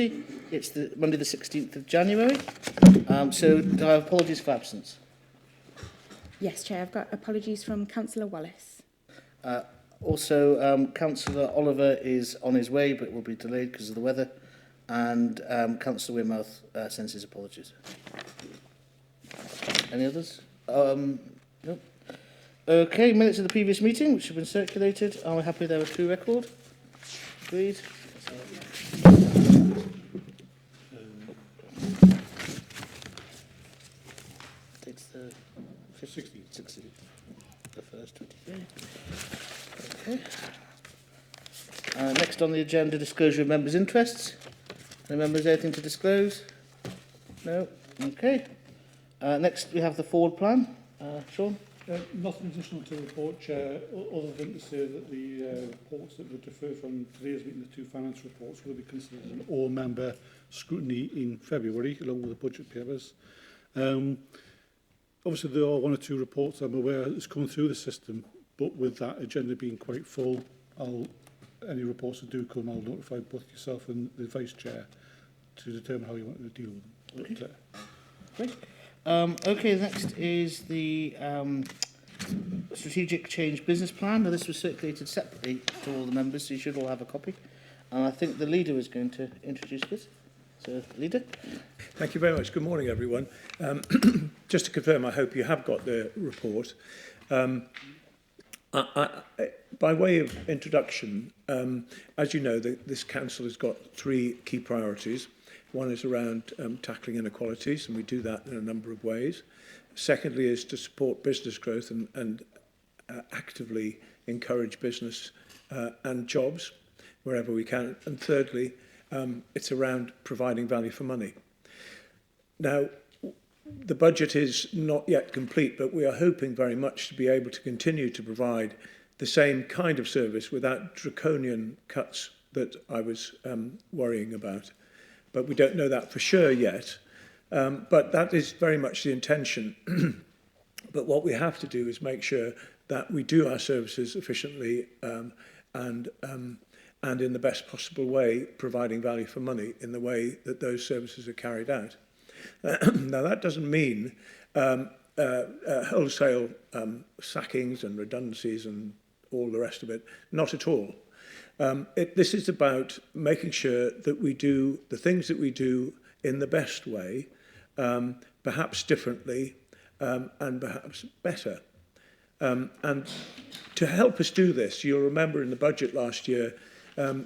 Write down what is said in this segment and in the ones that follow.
committee. It's Monday the 16th of January. So do I have apologies for absence? Yes, Chair, I've got apologies from Councillor Wallace. Also, Councillor Oliver is on his way, but will be delayed because of the weather. And Councillor Wearmouth sends his apologies. Any others? No. Okay, minutes of the previous meeting, which have been circulated. Are we happy there were true record? Agreed. It's the 16th. The first 23. Okay. Next on the agenda, disclosure of members' interests. Any members anything to disclose? No? Okay. Next, we have the forward plan. Sean? Nothing additional to report, Chair, other than to say that the reports that were deferred from today's meeting, the two finance reports, will be considered an all-member scrutiny in February, along with the budget papers. Obviously, there are one or two reports I'm aware that's coming through the system, but with that agenda being quite full, any reports that do come, I'll notify both yourself and the Vice Chair to determine how you want to deal with them. Okay. Great. Okay, next is the Strategic Change Business Plan. Now, this was circulated separately to all the members, so you should all have a copy. And I think the leader is going to introduce this. So, leader. Thank you very much. Good morning, everyone. Just to confirm, I hope you have got the report. By way of introduction, as you know, this council has got three key priorities. One is around tackling inequalities, and we do that in a number of ways. Secondly is to support business growth and actively encourage business and jobs wherever we can. And thirdly, it's around providing value for money. Now, the budget is not yet complete, but we are hoping very much to be able to continue to provide the same kind of service without draconian cuts that I was worrying about. But we don't know that for sure yet. But that is very much the intention. But what we have to do is make sure that we do our services efficiently and in the best possible way, providing value for money in the way that those services are carried out. Now, that doesn't mean wholesale sackings and redundancies and all the rest of it. Not at all. This is about making sure that we do the things that we do in the best way, perhaps differently, and perhaps better. And to help us do this, you'll remember in the budget last year,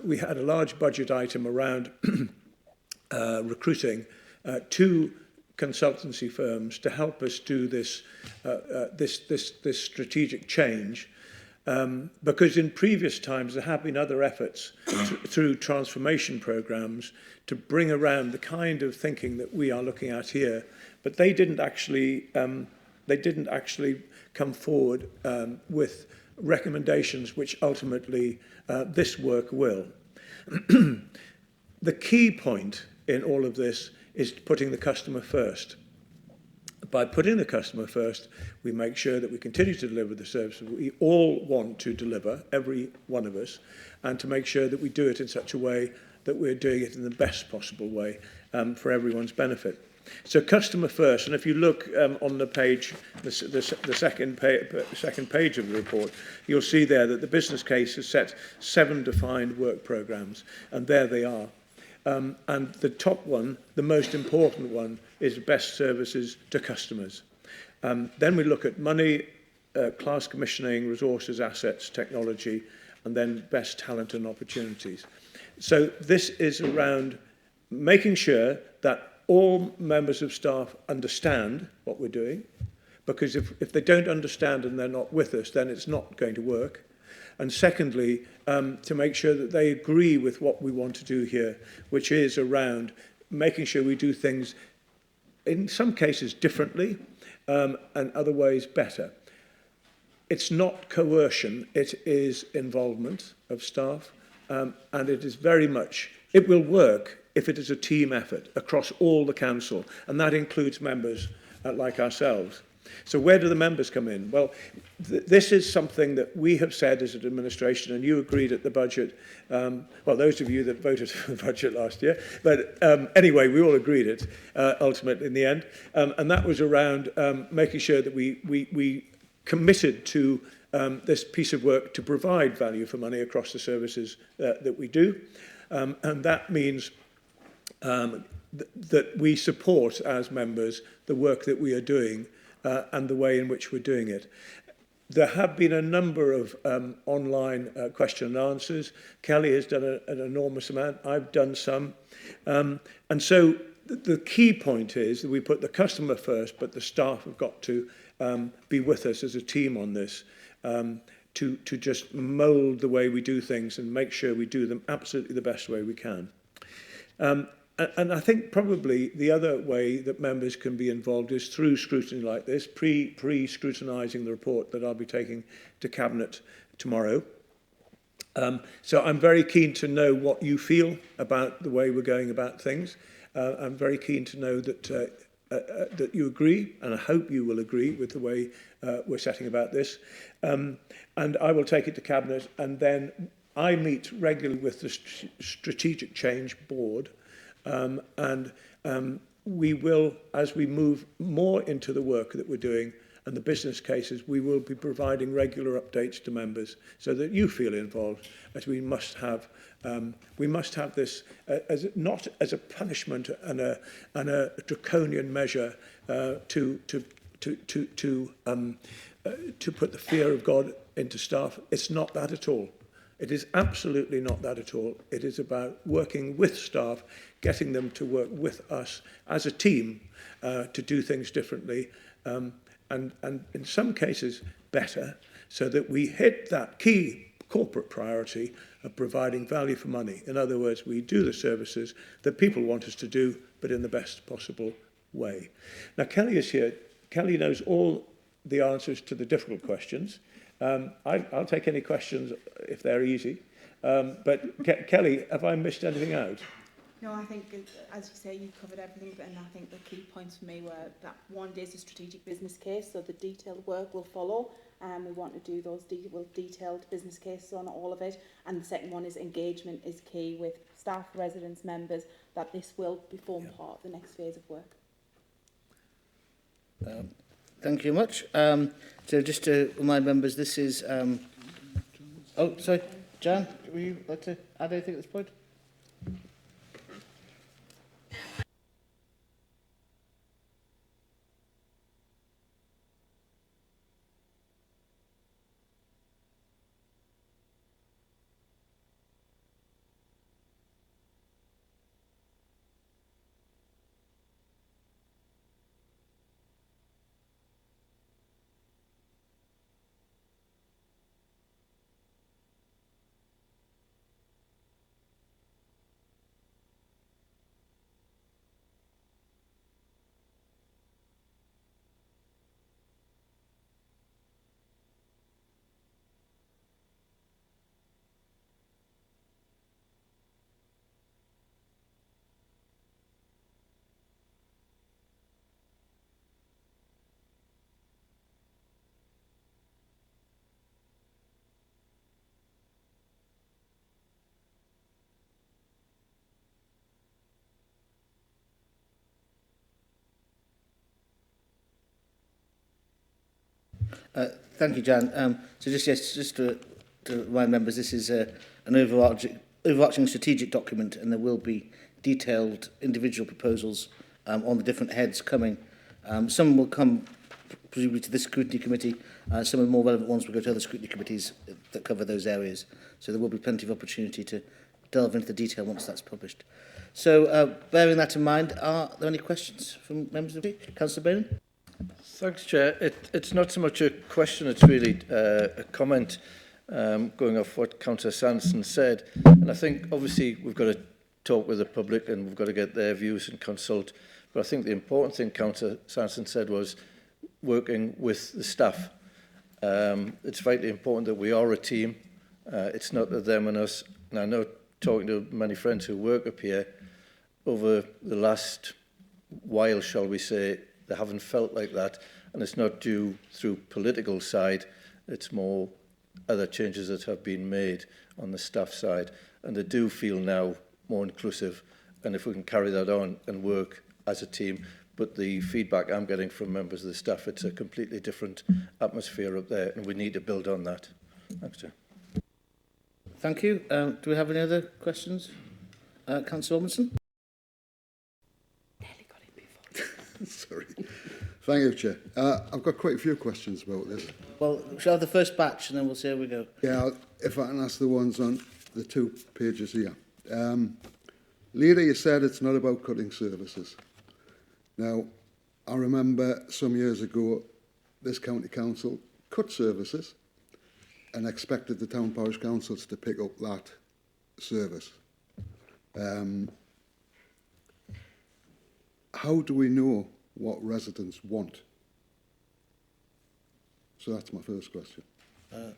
we had a large budget item around recruiting two consultancy firms to help us do this strategic change. Because in previous times there have been other efforts through transformation programs to bring around the kind of thinking that we are looking at here, but they didn't actually come forward with recommendations which ultimately this work will. The key point in all of this is putting the customer first. By putting the customer first, we make sure that we continue to deliver the service that we all want to deliver, every one of us, and to make sure that we do it in such a way that we're doing it in the best possible way for everyone's benefit. So customer first, and if you look on the page, the second page of the report, you'll see there that the business case has set 7 defined work programmes, and there they are. And the top one, the most important one, is best services to customers. Then we look at money, class commissioning, resources, assets, technology, and then best talent and opportunities. So this is around making sure that all members of staff understand what we're doing, because if they don't understand and they're not with us, then it's not going to work. And secondly, to make sure that they agree with what we want to do here, which is around making sure we do things, in some cases, differently, and other ways better. It's not coercion, it is involvement of staff, and it is very much, it will work if it is a team effort across all the council, and that includes members like ourselves. So where do the members come in? Well, this is something that we have said as an administration, and you agreed at the budget. Well, those of you that voted for the budget last year. But anyway, we all agreed it ultimately in the end. And that was around making sure that we committed to this piece of work to provide value for money across the services that we do. And that means that we support as members the work that we are doing and the way in which we're doing it. There have been a number of online question and answers. Kelly has done an enormous amount. I've done some. And so the key point is that we put the customer first, but the staff have got to be with us as a team on this to just mould the way we do things and make sure we do them absolutely the best way we can. And I think probably the other way that members can be involved is through scrutiny like this, pre-scrutinising the report that I'll be taking to Cabinet tomorrow. So I'm very keen to know what you feel about the way we're going about things. I'm very keen to know that that you agree, and I hope you will agree with the way we're setting about this. And I will take it to Cabinet, and then I meet regularly with the Strategic Change Board. We will, as we move more into the work that we're doing and the business cases, we will be providing regular updates to members so that you feel involved, as we must have this as not as a punishment and a draconian measure to put the fear of God into staff. It's not that at all. It is absolutely not that at all. It is about working with staff, getting them to work with us as a team to do things differently and in some cases better, so that we hit that key corporate priority of providing value for money. In other words, we do the services that people want us to do, but in the best possible way. Now, Kelly is here. Kelly knows all the answers to the difficult questions. I'll take any questions if they're easy. But Kelly, have I missed anything out? No, I think, as you say, you've covered everything, and I think the key points for me were that one is a strategic business case, so the detailed work will follow, and we want to do those detailed business cases on all of it. And the second one is engagement is key with staff, residents, members, that this will form part of the next phase of work. Thank you very much. So just to remind members, this is... oh, sorry, Jan, would you like to add anything at this point? Thank you, Jan. So just to remind members, this is an overarching strategic document, and there will be detailed individual proposals on the different heads coming. Some will come presumably to this scrutiny committee. Some of the more relevant ones will go to other scrutiny committees that cover those areas. So there will be plenty of opportunity to delve into the detail once that's published. So bearing that in mind, are there any questions from members of the committee? Councillor Bailey? Thanks, Chair. It's not so much a question, it's really a comment going off what Councillor Sanson said. And I think, obviously, we've got to talk with the public and we've got to get their views and consult. But I think the important thing Councillor Sanson said was working with the staff. It's vitally important that we are a team. It's not the them and us. And I know, talking to many friends who work up here, over the last while, shall we say, they haven't felt like that. and it's not due through political side, it's more other changes that have been made on the staff side, and they do feel now more inclusive, and if we can carry that on and work as a team. But the feedback I'm getting from members of the staff, it's a completely different atmosphere up there, and we need to build on that. Thanks, Chair. Thank you. Do we have any other questions? Councillor Robinson? Sorry. Thank you, Chair. I've got quite a few questions about this. Well, shall I have the first batch and then we'll see how we go. Yeah, if I can ask the ones on the 2 pages here. Leader, you said it's not about cutting services. Now, I remember some years ago, this county council cut services and expected the town parish councils to pick up that service. How do we know what residents want? So that's my first question.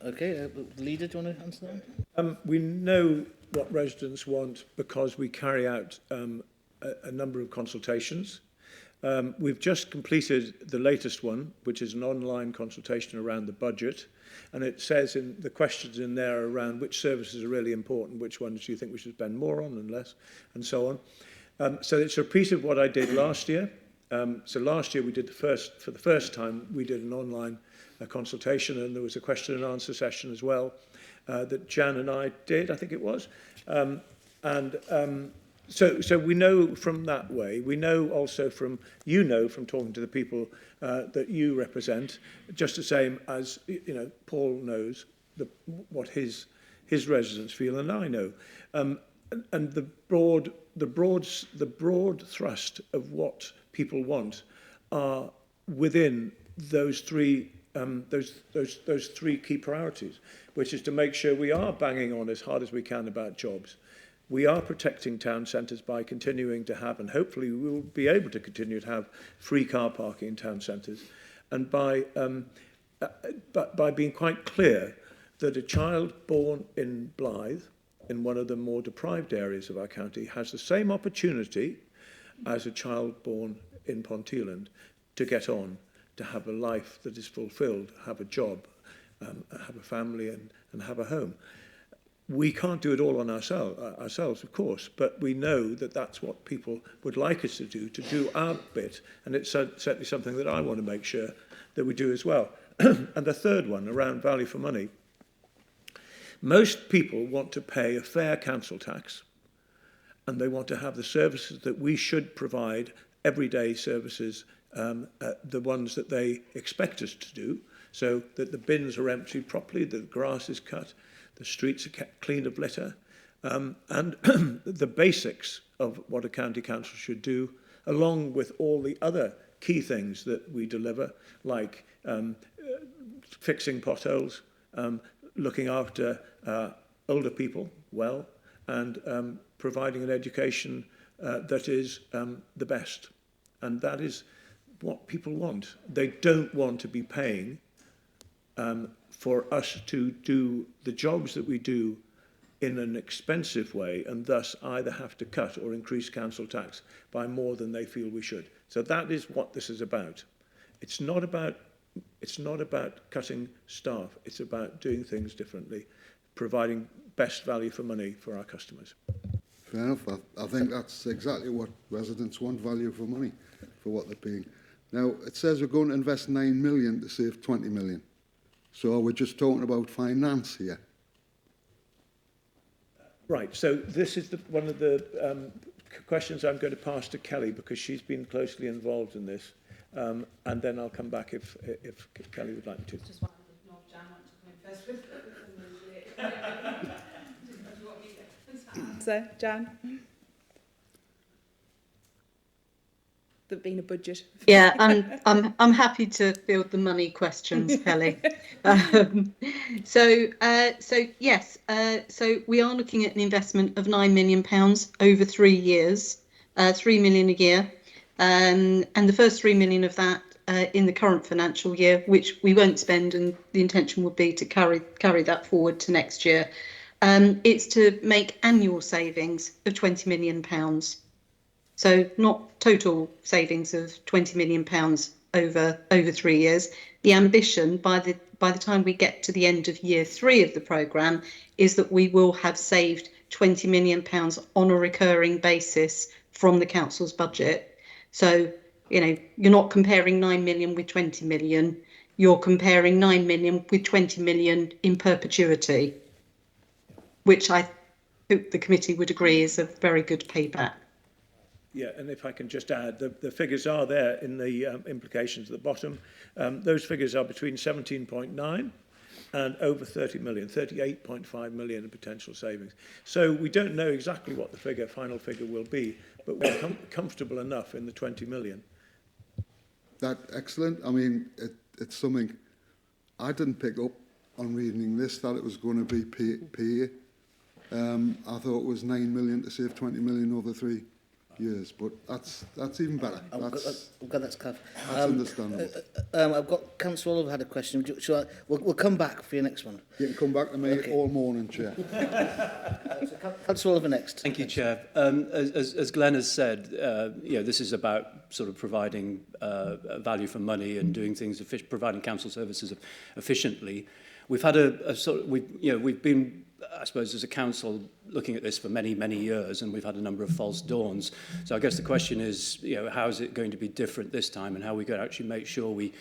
Okay, Leader, do you want to answer that? We know what residents want because we carry out a number of consultations. We've just completed the latest one, which is an online consultation around the budget. And it says in the questions in there around which services are really important, which ones do you think we should spend more on and less, and so on. So it's a repeat of what I did last year. So last year we did for the first time, we did an online consultation, and there was a question and answer session as well that Jan and I did, I think it was. So we know from that way. We know also from, from talking to the people that you represent, just the same as, Paul knows what his residents feel, and I know. And the broad thrust of what people want are within those three key priorities, which is to make sure we are banging on as hard as we can about jobs. We are protecting town centres by continuing to have, and hopefully we will be able to continue to have, free car parking in town centres, and by being quite clear that a child born in Blythe, in one of the more deprived areas of our county, has the same opportunity as a child born in Ponteland to get on, to have a life that is fulfilled, have a job, have a family and have a home. We can't do it all on ourselves, of course, but we know that that's what people would like us to do our bit, and it's certainly something that I want to make sure that we do as well. And the third one, around value for money. Most people want to pay a fair council tax, and they want to have the services that we should provide, everyday services, the ones that they expect us to do, so that the bins are emptied properly, that the grass is cut, the streets are kept clean of litter, and the basics of what a county council should do, along with all the other key things that we deliver, like fixing potholes, looking after older people well, and providing an education that is the best. And that is what people want. They don't want to be paying for us to do the jobs that we do in an expensive way, and thus either have to cut or increase council tax by more than they feel we should. So that is what this is about. It's not about cutting staff. It's about doing things differently, providing best value for money for our customers. Fair enough. I think that's exactly what residents want, value for money for what they're paying. Now, it says we're going to invest 9 million to save 20 million. So we're just talking about finance here. Right. So this is one of the questions I'm going to pass to Kelly, because she's been closely involved in this. And then I'll come back if Kelly would like to. Just wondered if North Jan want to come in first with So, Jan? There's been a budget. Yeah, I'm happy to field the money questions, Kelly. So yes, so we are looking at an investment of £9 million over 3 years, 3 million a year, and the first 3 million of that in the current financial year, which we won't spend, and the intention would be to carry that forward to next year. It's to make annual savings of £20 million. So not total savings of £20 million over 3 years. The ambition by the time we get to the end of year 3 of the programme is that we will have saved £20 million on a recurring basis from the council's budget. So, you know, you're not comparing 9 million with 20 million, you're comparing 9 million with 20 million in perpetuity, which I hope the committee would agree is a very good payback. Yeah, and if I can just add, the figures are there in the implications at the bottom. Those figures are between 17.9 and over 30 million, 38.5 million in potential savings. So we don't know exactly what the final figure will be, but we're comfortable enough in the 20 million. That's excellent. I mean, it's something I didn't pick up on reading this, that it was going to be per year. I thought it was 9 million to save 20 million over 3 years, but that's even better. That's understandable. I've got Councillor Oliver had a question. We'll come back for your next one. You can come back to me all morning, Chair. Councillor Oliver next. Thank you, Chair. As Glenn has said, this is about sort of providing value for money and doing things, providing council services efficiently. We've had we've been, I suppose, as a council looking at this for many, many years, and we've had a number of false dawns. So I guess the question is, how is it going to be different this time, and how we can actually make sure we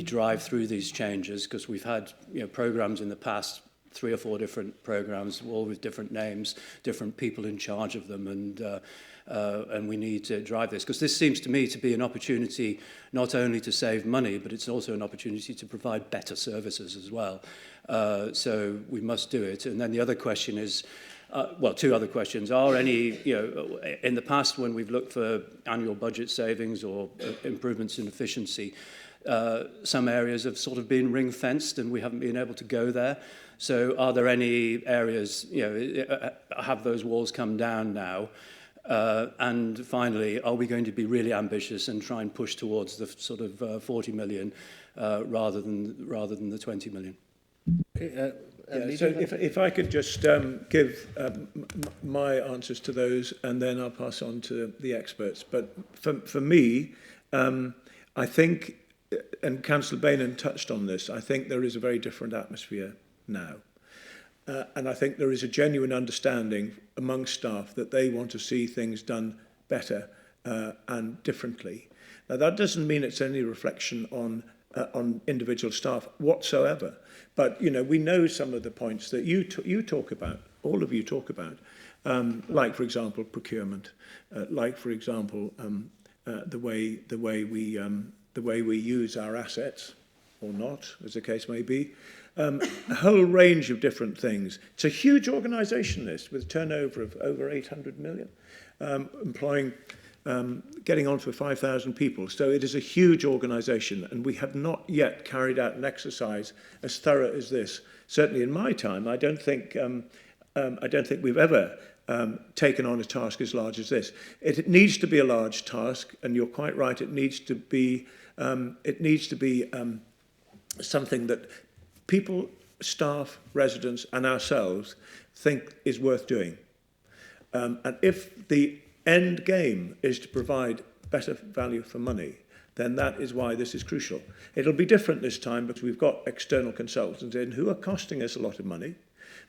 drive through these changes, because we've had programs in the past, 3 or 4 different programs, all with different names, different people in charge of them, and we need to drive this, because this seems to me to be an opportunity not only to save money, but it's also an opportunity to provide better services as well. So we must do it. And then the other question is, 2 other questions. Are any, in the past when we've looked for annual budget savings or improvements in efficiency, some areas have sort of been ring-fenced and we haven't been able to go there. So are there any areas, have those walls come down now? And finally, are we going to be really ambitious and try and push towards the sort of 40 million rather than the 20 million? Okay, so if I could just give my answers to those, and then I'll pass on to the experts. But for me, I think, and Councillor Bainan touched on this, I think there is a very different atmosphere now. And I think there is a genuine understanding among staff that they want to see things done better and differently. Now, that doesn't mean it's any reflection on individual staff whatsoever. But, we know some of the points that you talk about, all of you talk about, like, for example, procurement, like, for example, the way we use our assets, or not, as the case may be. A whole range of different things. It's a huge organisation, this, with turnover of over 800 million, employing, getting on for 5,000 people. So it is a huge organisation, and we have not yet carried out an exercise as thorough as this. Certainly in my time, I don't think we've ever taken on a task as large as this. It needs to be a large task, and you're quite right. It needs to be something that people, staff, residents and ourselves think is worth doing. And if the end game is to provide better value for money, then that is why this is crucial. It'll be different this time because we've got external consultants in who are costing us a lot of money,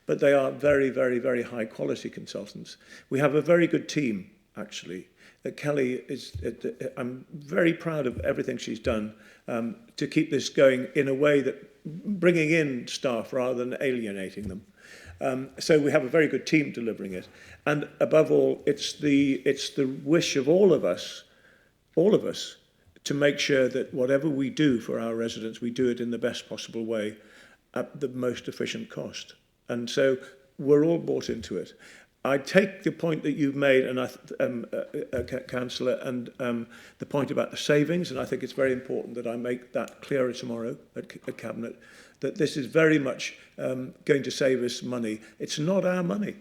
but they are very, very, very high quality consultants. We have a very good team, actually. Kelly I'm very proud of everything she's done to keep this going in a way that bringing in staff rather than alienating them. So we have a very good team delivering it. And above all, it's the wish of all of us, to make sure that whatever we do for our residents, we do it in the best possible way at the most efficient cost. And so we're all bought into it. I take the point that you've made, and Councillor, and the point about the savings, and I think it's very important that I make that clearer tomorrow at Cabinet, that this is very much going to save us money. It's not our money.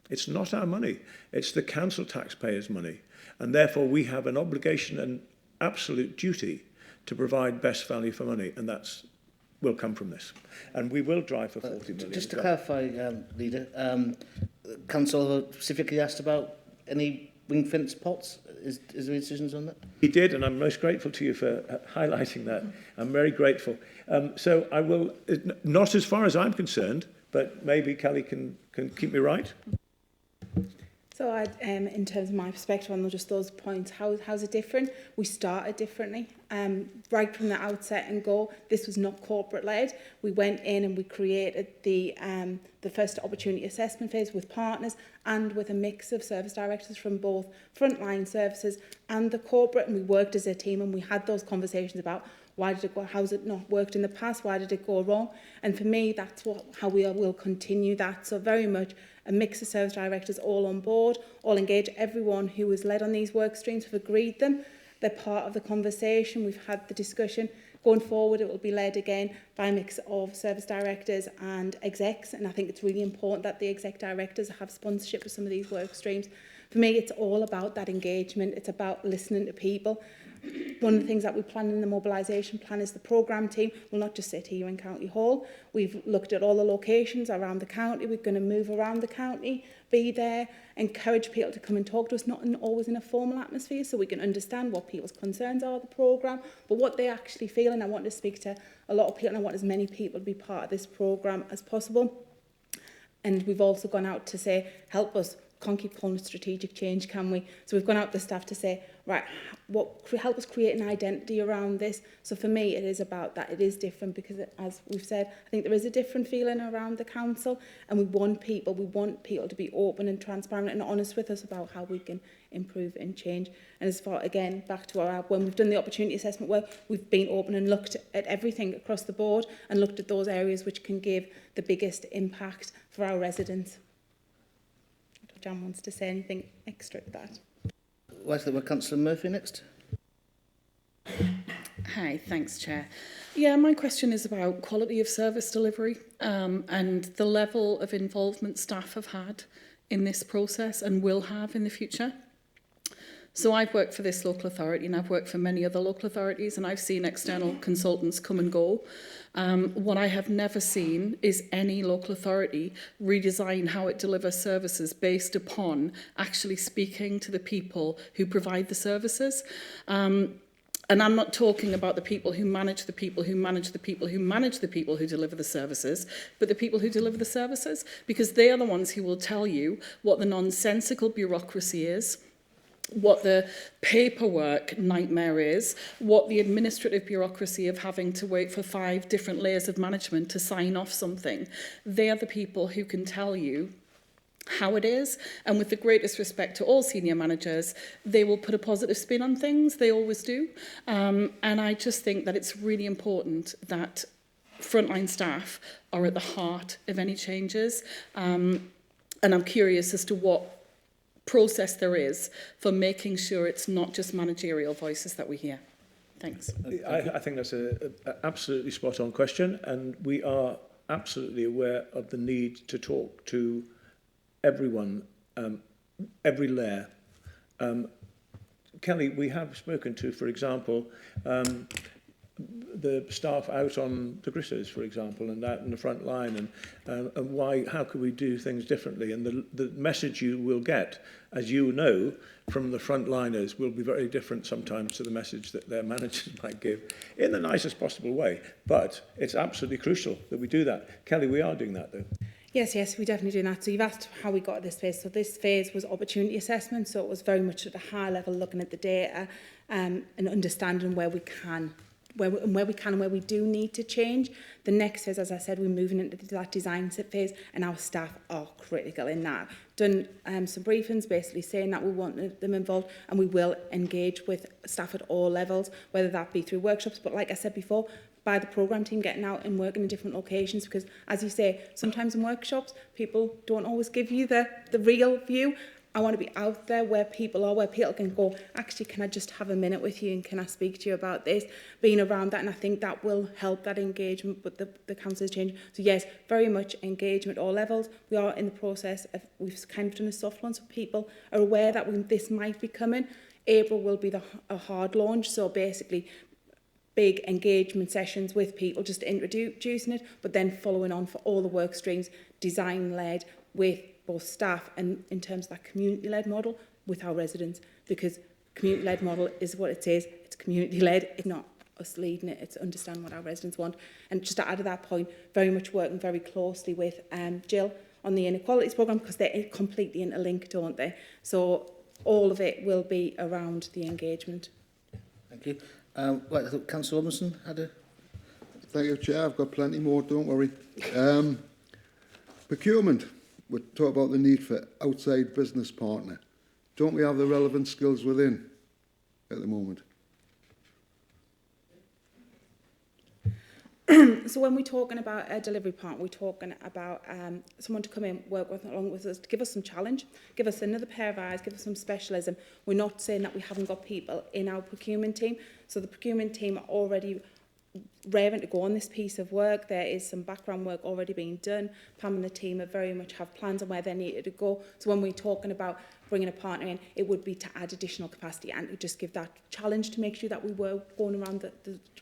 It's not our money. It's the council taxpayers' money. And therefore, we have an obligation and absolute duty to provide best value for money, and that's will come from this. And we will drive for 40 million. Just to clarify, Leader, Councillor specifically asked about any ring fence pots? Is there decisions on that? He did, and I'm most grateful to you for highlighting that. I'm very grateful. So I will, not as far as I'm concerned, but maybe Kelly can keep me right. So in terms of my perspective on just those points, how's it different? We started differently. Right from the outset and go, this was not corporate-led. We went in and we created the first opportunity assessment phase with partners and with a mix of service directors from both frontline services and the corporate, and we worked as a team and we had those conversations about why did it go, how's it not worked in the past, why did it go wrong? And for me, that's how we will continue that. So very much a mix of service directors all on board, all engaged. Everyone who was led on these work streams have agreed them. They're part of the conversation. We've had the discussion. Going forward, it will be led again by a mix of service directors and execs. And I think it's really important that the exec directors have sponsorship of some of these work streams. For me, it's all about that engagement. It's about listening to people. One of the things that we plan in the mobilisation plan is the programme team will not just sit here in County Hall. We've looked at all the locations around the county. We're going to move around the county, be there, encourage people to come and talk to us, not always in a formal atmosphere, so we can understand what people's concerns are, the programme, but what they actually feel. And I want to speak to a lot of people, and I want as many people to be part of this programme as possible. And we've also gone out to say, help us. Can't keep calling it strategic change, can we? So we've gone out to staff to say, right, help us create an identity around this. So for me, it is about that. It is different because, as we've said, I think there is a different feeling around the council, and we want people to be open and transparent and honest with us about how we can improve and change. And as far, again, back to when we've done the opportunity assessment work, we've been open and looked at everything across the board and looked at those areas which can give the biggest impact for our residents. Jan wants to say anything extra to that. Well, Councillor Murphy next. Hi, thanks, Chair. Yeah, my question is about quality of service delivery and the level of involvement staff have had in this process and will have in the future. So I've worked for this local authority and I've worked for many other local authorities and I've seen external consultants come and go. What I have never seen is any local authority redesign how it delivers services based upon actually speaking to the people who provide the services. And I'm not talking about the people who manage the people who manage the people who manage the people who deliver the services, but the people who deliver the services, because they are the ones who will tell you what the nonsensical bureaucracy is, what the paperwork nightmare is, what the administrative bureaucracy of having to wait for 5 different layers of management to sign off something. They are the people who can tell you how it is, and with the greatest respect to all senior managers, they will put a positive spin on things, they always do, and I just think that it's really important that frontline staff are at the heart of any changes, and I'm curious as to what process there is for making sure it's not just managerial voices that we hear. Thanks. I think that's an absolutely spot-on question, and we are absolutely aware of the need to talk to everyone, every layer. Kelly, we have spoken to, for example, the staff out on the gritters, for example, and out in the front line, and why, how could we do things differently? And the message you will get, as you know, from the frontliners will be very different sometimes to the message that their managers might give, in the nicest possible way. But it's absolutely crucial that we do that. Kelly, we are doing that, though. Yes, we definitely do that. So you've asked how we got to this phase. So this phase was opportunity assessment. So it was very much at a high level, looking at the data and understanding where we can and where we do need to change. The next phase, as I said, we're moving into that design phase, and our staff are critical in that. Done some briefings basically saying that we want them involved, and we will engage with staff at all levels, whether that be through workshops, but like I said before, by the programme team getting out and working in different locations, because as you say, sometimes in workshops, people don't always give you the real view. I want to be out there where people are, where people can go, actually, can I just have a minute with you and can I speak to you about this? Being around that, and I think that will help that engagement with the council's change. So yes, very much engagement at all levels. We are in the process of, we've kind of done a soft launch, so people are aware that this might be coming. April will be a hard launch, so basically big engagement sessions with people, just introducing it, but then following on for all the work streams, design-led, with both staff and in terms of that community-led model, with our residents, because community-led model is what it says. It's community-led. It's not us leading it. It's understand what our residents want. And just to add to that point, very much working very closely with Jill on the inequalities programme, because they're completely interlinked, don't they? So all of it will be around the engagement. Thank you. Right, I thought Councillor Robinson had a... Thank you, Chair. I've got plenty more, don't worry. Procurement. We talk about the need for outside business partner. Don't we have the relevant skills within at the moment? So when we're talking about a delivery partner, we're talking about someone to come in, work along with us, to give us some challenge, give us another pair of eyes, give us some specialism. We're not saying that we haven't got people in our procurement team. So the procurement team are already raring to go on this piece of work. There is some background work already being done. Pam and the team are very much have plans on where they needed to go. So when we're talking about bringing a partner in, it would be to add additional capacity and to just give that challenge to make sure that we were going around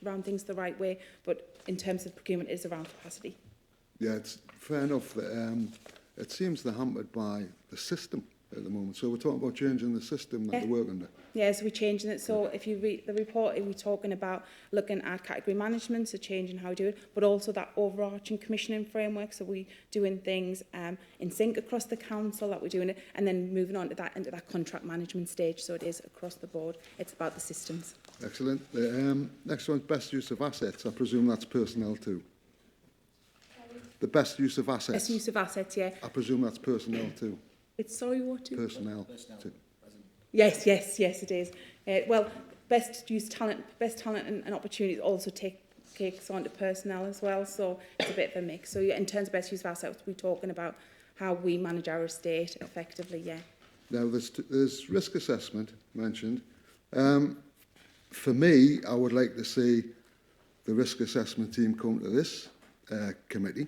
around things the right way. But in terms of procurement, it is around capacity. Yeah, it's fair enough that it seems they're hampered by the system at the moment. So we're talking about changing the system that they work under. Yeah, so we're changing it. So if you read the report, we're talking about looking at category management, so changing how we do it, but also that overarching commissioning framework. So we're doing things in sync across the council, that we're doing it, and then moving on to that into that contract management stage. So it is across the board. It's about the systems. Excellent. Next one's best use of assets. I presume that's personnel too. The best use of assets. Best use of assets, yeah. I presume that's personnel too. It's sorry, what to? Personnel too. Yes, it is. Well, best use talent, and opportunities also takes on to personnel as well. So it's a bit of a mix. So yeah, in terms of best use of assets, we're talking about how we manage our estate effectively. Yeah. Now there's risk assessment mentioned. For me, I would like to see the risk assessment team come to this committee,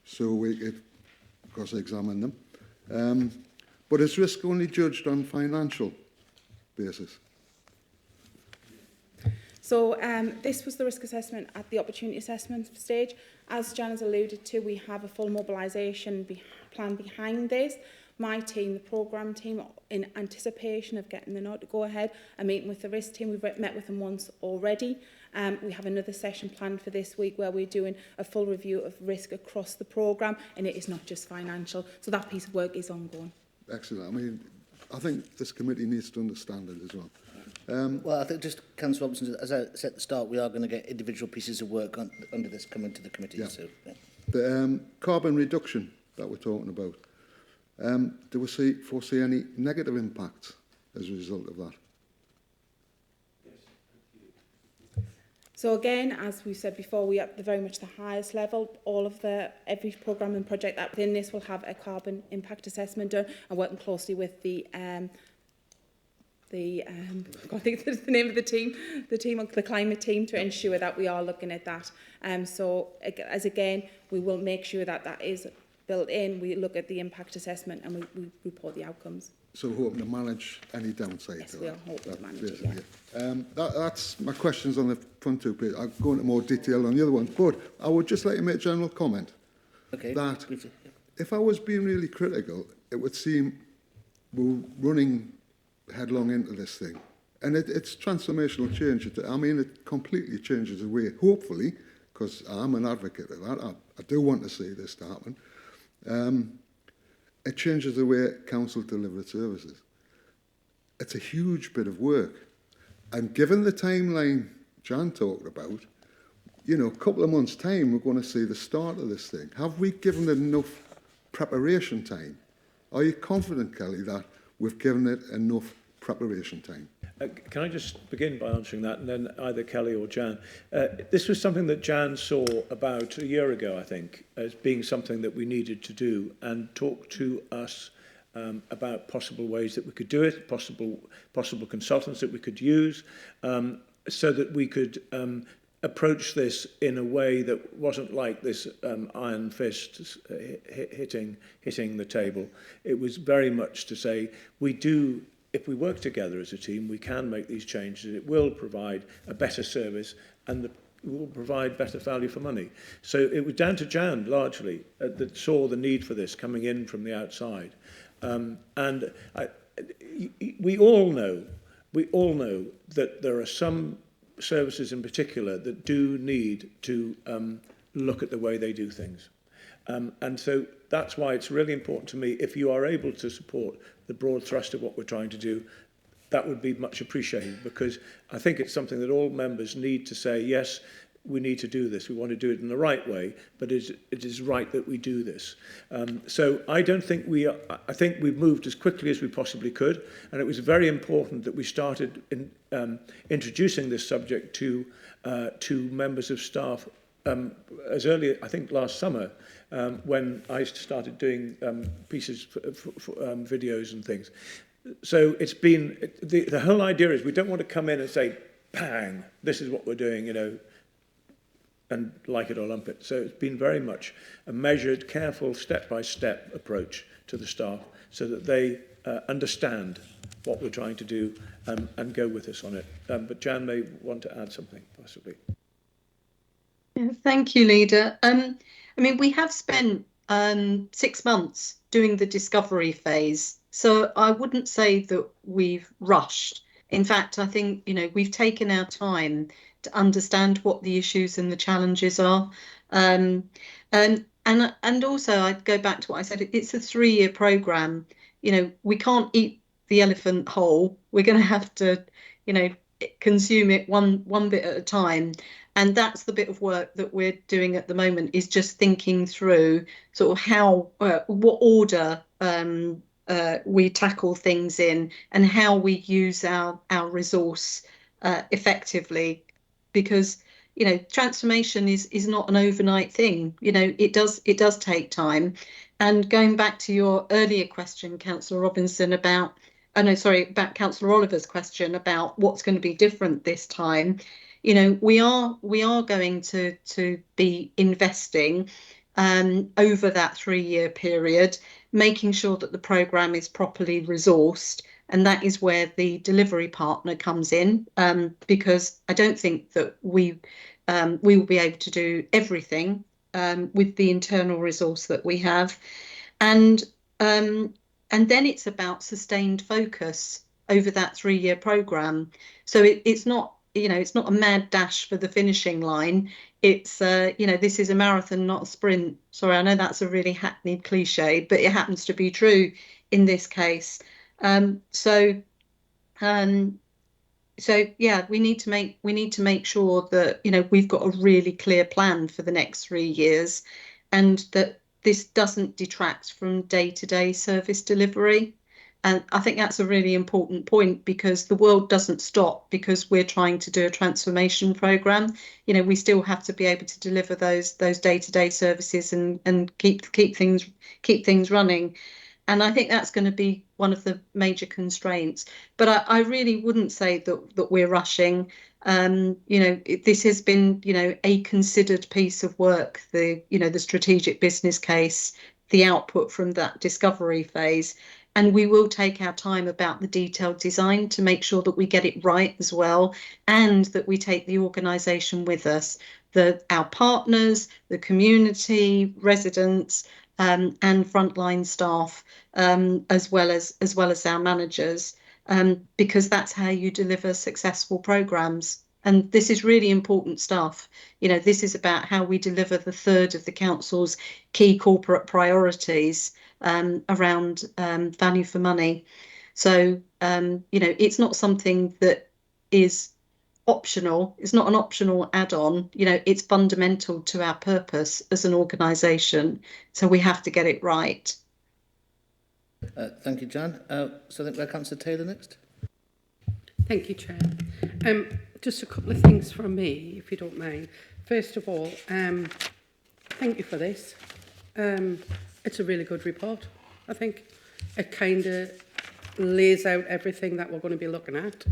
so we could cross-examine them. But is risk only judged on financial basis? So this was the risk assessment at the opportunity assessment stage. As Jan has alluded to, we have a full mobilisation plan behind this. My team, the programme team, in anticipation of getting the nod to go ahead, are meeting with the risk team. We've met with them once already. We have another session planned for this week where we're doing a full review of risk across the programme, and it is not just financial. So that piece of work is ongoing. Excellent. I mean, I think this committee needs to understand it as well. Well, I think just Councillor Robinson, as I said at the start, we are going to get individual pieces of work under this coming to the committee. Yeah. So, yeah. The carbon reduction that we're talking about, do we foresee any negative impacts as a result of that? So again, as we said before, we are at very much the highest level. Every programme and project that within this will have a carbon impact assessment done, and working closely with the I can't think of the name of the climate team, to ensure that we are looking at that. So as again, we will make sure that that is built in. We look at the impact assessment and we report the outcomes. So we're hoping to manage any downside. Yes, we are hoping to manage it, yeah. That's my questions on the front two pages. I'll go into more detail on the other one. But I would just like to make a general comment. Okay. That if I was being really critical, it would seem we're running headlong into this thing. And it's transformational change. I mean, it completely changes the way, hopefully, because I'm an advocate of that. I do want to see this to happen. It changes the way council deliver its services. It's a huge bit of work. And given the timeline Jan talked about, you know, a couple of months' time, we're going to see the start of this thing. Have we given it enough preparation time? Are you confident, Kelly, that we've given it enough preparation time? Can I just begin by answering that, and then either Kelly or Jan? This was something that Jan saw about a year ago, I think, as being something that we needed to do, and talked to us about possible ways that we could do it, possible consultants that we could use, so that we could approach this in a way that wasn't like this iron fist hitting the table. It was very much to say, if we work together as a team, we can make these changes. It will provide a better service and will provide better value for money. So it was down to Jan, largely, that saw the need for this coming in from the outside. And we all know that there are some services in particular that do need to look at the way they do things. And so that's why it's really important to me, if you are able to support the broad thrust of what we're trying to do, that would be much appreciated, because I think it's something that all members need to say, yes, we need to do this. We want to do it in the right way, but it is right that we do this. So I don't think I think we've moved as quickly as we possibly could, and it was very important that we started introducing this subject to members of staff as early, I think, last summer, when I started doing pieces, videos and things. So it's been, the whole idea is we don't want to come in and say, bang, this is what we're doing, you know, and like it or lump it. So it's been very much a measured, careful, step-by-step approach to the staff so that they understand what we're trying to do and go with us on it. But Jan may want to add something, possibly. Yeah, thank you, Leader. I mean, we have spent 6 months doing the discovery phase, so I wouldn't say that we've rushed. In fact, I think, you know, we've taken our time to understand what the issues and the challenges are. And also, I'd go back to what I said, it's a 3-year programme. You know, we can't eat the elephant whole. We're going to have to, you know, consume it one bit at a time. And that's the bit of work that we're doing at the moment, is just thinking through sort of how, what order we tackle things in, and how we use our resource effectively. Because, you know, transformation is not an overnight thing. You know, it does take time. And going back to your earlier question, Councillor Robinson, about Councillor Oliver's question about what's going to be different this time. You know, we are going to be investing over that 3-year period, making sure that the programme is properly resourced, and that is where the delivery partner comes in, because I don't think that we will be able to do everything with the internal resource that we have, and then it's about sustained focus over that 3-year programme. So it's not, you know, it's not a mad dash for the finishing line. It's, you know, this is a marathon, not a sprint. Sorry, I know that's a really hackneyed cliche, but it happens to be true in this case. So yeah, we need to make sure that, you know, we've got a really clear plan for the next 3 years, and that this doesn't detract from day-to-day service delivery. And I think that's a really important point, because the world doesn't stop because we're trying to do a transformation programme. You know, we still have to be able to deliver those day-to-day services and keep things running. And I think that's going to be one of the major constraints. But I really wouldn't say that we're rushing. You know, this has been, you know, a considered piece of work. The strategic business case, the output from that discovery phase. And we will take our time about the detailed design to make sure that we get it right as well, and that we take the organisation with us, our partners, the community, residents, and frontline staff, as well as our managers, because that's how you deliver successful programmes. And this is really important stuff. You know, this is about how we deliver the third of the council's key corporate priorities around value for money. So, you know, it's not something that is optional. It's not an optional add-on. You know, it's fundamental to our purpose as an organisation. So we have to get it right. Thank you, Jan. So I think we'll Councillor Taylor next. Thank you, Chair. Just a couple of things from me, if you don't mind. First of all, thank you for this. It's a really good report, I think. It kind of lays out everything that we're going to be looking at,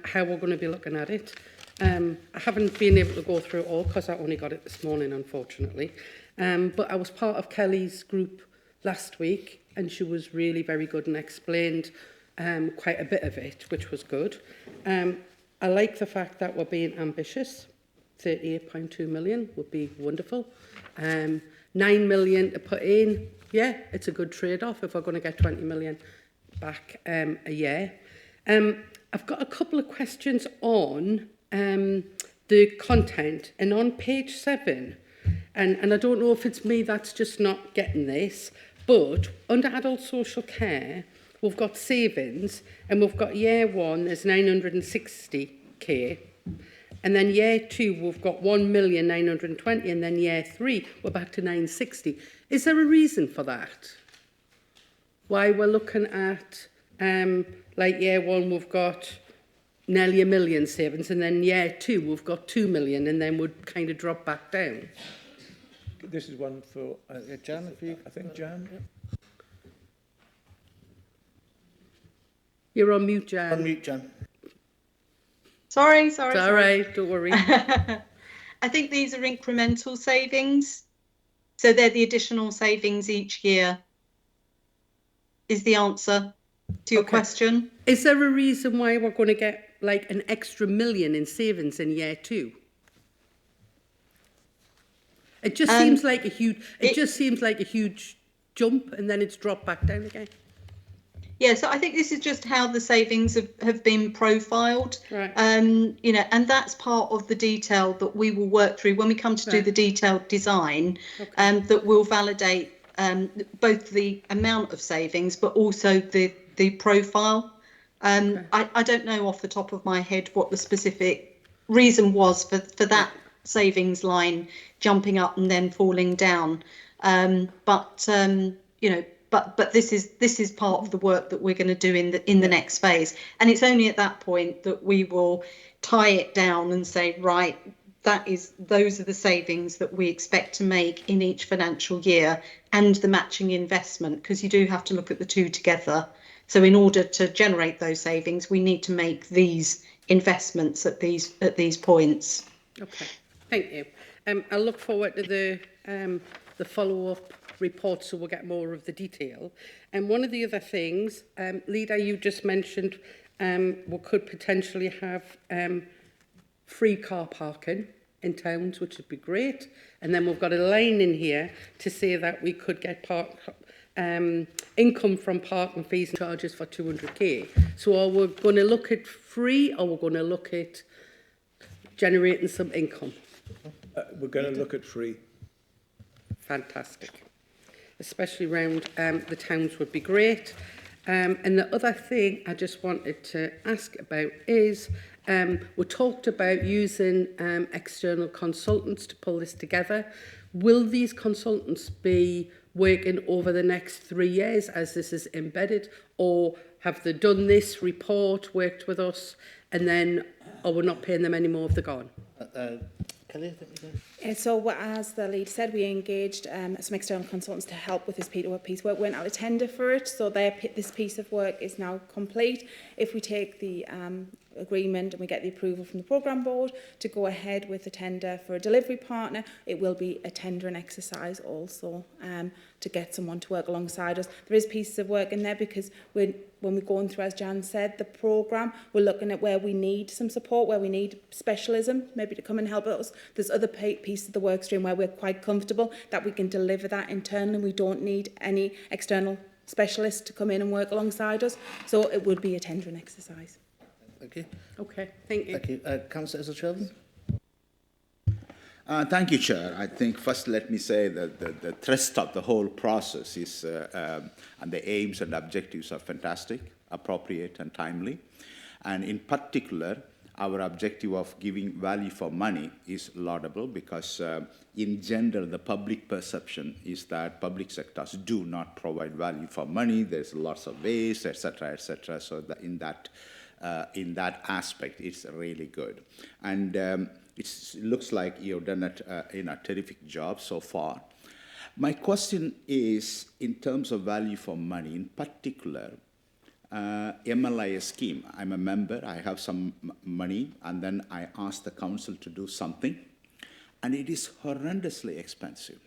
how we're going to be looking at it. I haven't been able to go through it all because I only got it this morning, unfortunately. But I was part of Kelly's group last week, and she was really very good and explained quite a bit of it, which was good. I like the fact that we're being ambitious. 38.2 million would be wonderful. 9 million to put in, yeah, it's a good trade-off if we're going to get 20 million back a year. I've got a couple of questions on the content, and on page 7, and I don't know if it's me that's just not getting this, but under adult social care, we've got savings, and we've got year 1 as 960k, and then year 2 we've got 1,920,000, and then year 3 we're back to 960. Is there a reason for that? Why we're looking at like year 1 we've got nearly 1 million savings, and then year 2 we've got 2 million, and then we'd kind of drop back down? This is one for, Jan, if you... I think, Jan. You're on mute, Jan. Unmute, Jan. Sorry. It's all right, don't worry. I think these are incremental savings. So they're the additional savings each year, is the answer to your question. Is there a reason why we're going to get like an extra 1 million in savings in year 2? It just seems like a huge. It just seems like a huge jump, and then it's dropped back down again. Yeah, so I think this is just how the savings have been profiled. Right. You know, and that's part of the detail that we will work through when we come to do the detailed design, that will validate both the amount of savings, but also the profile. I don't know off the top of my head what the specific reason was for that savings line jumping up and then falling down. But you know, but this is part of the work that we're going to do in the next phase, and it's only at that point that we will tie it down and say, right, those are the savings that we expect to make in each financial year, and the matching investment, because you do have to look at the two together. So in order to generate those savings, we need to make these investments at these points. Okay, thank you. I look forward to the follow-up report, so we'll get more of the detail. And one of the other things, Lida, you just mentioned, we could potentially have free car parking in towns, which would be great. And then we've got a line in here to say that we could get income from parking fees and charges for 200k. So are we going to look at free, or we're going to look at generating some income? We're going to look at free. Fantastic. Especially around the towns would be great. And the other thing I just wanted to ask about is we talked about using external consultants to pull this together. Will these consultants be working over the next 3 years as this is embedded, or have they done this report, worked with us, and then are we not paying them anymore if they're gone? Kelly, I think you go. So as the lead said, we engaged some external consultants to help with this piece work. We went out a tender for it, so this piece of work is now complete. If we take the agreement and we get the approval from the programme board to go ahead with the tender for a delivery partner, it will be a tendering exercise also to get someone to work alongside us. There is pieces of work in there because when we're going through, as Jan said, the programme, we're looking at where we need some support, where we need specialism maybe to come and help us. There's other pieces of the work stream where we're quite comfortable that we can deliver that internally. We don't need any external specialists to come in and work alongside us. So it would be a tendering exercise. Thank you. Okay, thank you. Thank you. Councillor Isle-Shelton? Thank you, Chair. I think first let me say that the thrust of the whole process is, and the aims and objectives are fantastic, appropriate and timely. And in particular, our objective of giving value for money is laudable because in general, the public perception is that public sectors do not provide value for money. There's lots of waste, etc., etc. So in that aspect, it's really good. And it looks like you've done a terrific job so far. My question is, in terms of value for money, in particular, MLIS scheme. I'm a member, I have some money, and then I ask the council to do something, and it is horrendously expensive.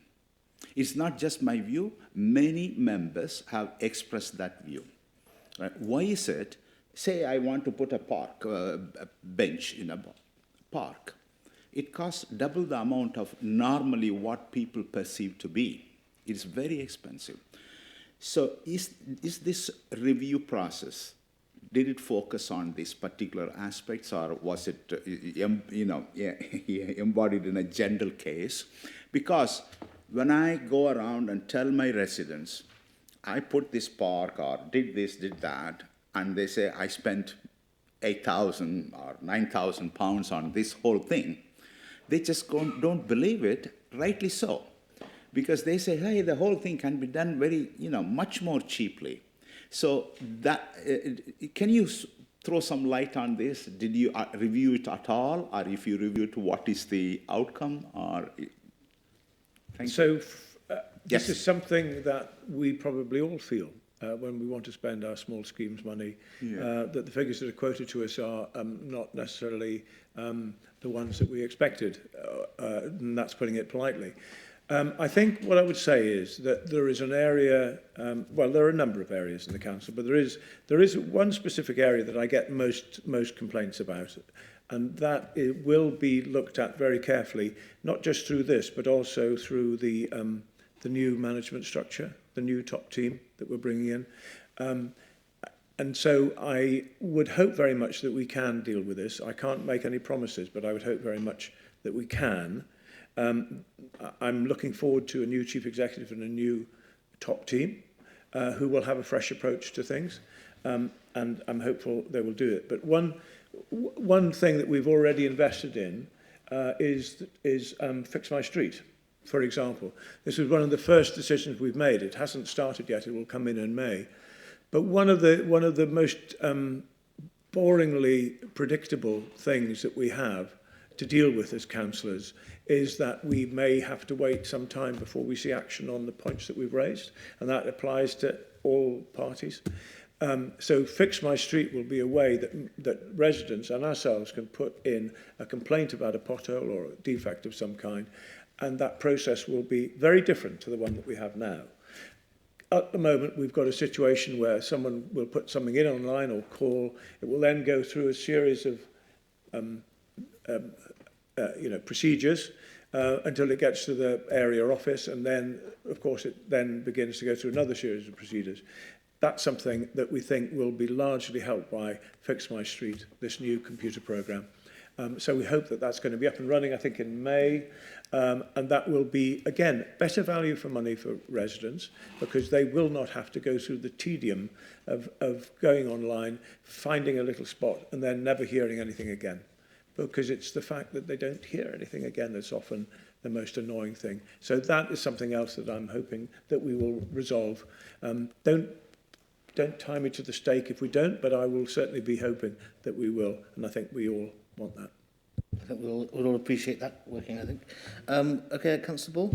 It's not just my view, many members have expressed that view. Right? Why is it? Say I want to put a bench in a park. It costs double the amount of normally what people perceive to be. It's very expensive. So is this review process, did it focus on these particular aspects, or was it, embodied in a general case? Because when I go around and tell my residents, I put this park or did this, did that, and they say I spent 8,000 or 9,000 pounds on this whole thing, they just don't believe it, rightly so. Because they say, hey, the whole thing can be done very, much more cheaply. So that, can you throw some light on this? Did you review it at all? Or if you review it, what is the outcome? Or this is something that we probably all feel when we want to spend our small schemes money, that the figures that are quoted to us are not necessarily the ones that we expected, and that's putting it politely. I think what I would say is that there is an area, well, there are a number of areas in the council, but there is one specific area that I get most complaints about, and that it will be looked at very carefully, not just through this, but also through the new management structure, the new top team that we're bringing in. And so I would hope very much that we can deal with this. I can't make any promises, but I would hope very much that we can. I'm looking forward to a new chief executive and a new top team who will have a fresh approach to things, and I'm hopeful they will do it. But one thing that we've already invested in is Fix My Street, for example. This was one of the first decisions we've made. It hasn't started yet. It will come in May. But one of the most boringly predictable things that we have to deal with as councillors is that we may have to wait some time before we see action on the points that we've raised, and that applies to all parties. So Fix My Street will be a way that residents and ourselves can put in a complaint about a pothole or a defect of some kind, and that process will be very different to the one that we have now. At the moment, we've got a situation where someone will put something in online or call. It will then go through a series of procedures until it gets to the area office, and then, of course, it then begins to go through another series of procedures. That's something that we think will be largely helped by Fix My Street, this new computer program. So we hope that that's going to be up and running, I think, in May, and that will be, again, better value for money for residents, because they will not have to go through the tedium of going online, finding a little spot, and then never hearing anything again. Because it's the fact that they don't hear anything again that's often the most annoying thing. So that is something else that I'm hoping that we will resolve. Don't tie me to the stake if we don't, but I will certainly be hoping that we will, and I think we all want that. I think we'll all appreciate that working, I think. Okay, Councillor Ball.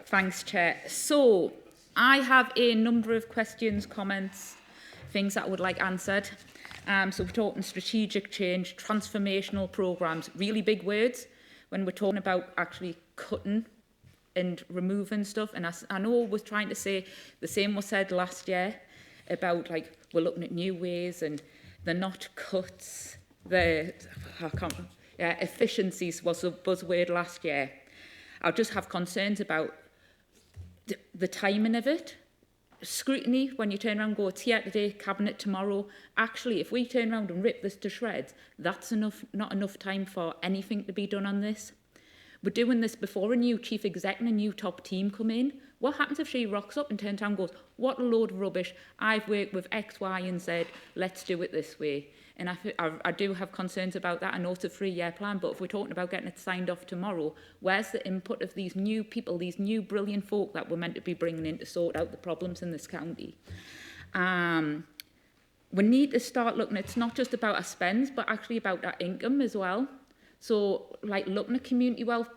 Thanks, Chair. So, I have a number of questions, comments, things that I would like answered. So we're talking strategic change, transformational programmes, really big words when we're talking about actually cutting and removing stuff. And I know we're trying to say the same was said last year about, like, we're looking at new ways and they're not cuts. Efficiencies was a buzzword last year. I just have concerns about the timing of it. Scrutiny, when you turn around and go, it's here today, cabinet tomorrow. Actually, if we turn around and rip this to shreds, that's not enough time for anything to be done on this. We're doing this before a new chief exec and a new top team come in. What happens if she rocks up and turns around and goes, what a load of rubbish, I've worked with X, Y and Z, let's do it this way. And I do have concerns about that. I know it's a 3-year plan, but if we're talking about getting it signed off tomorrow, where's the input of these new people, these new brilliant folk that we're meant to be bringing in to sort out the problems in this county? We need to start looking, it's not just about our spends, but actually about our income as well. So, like looking at community wealth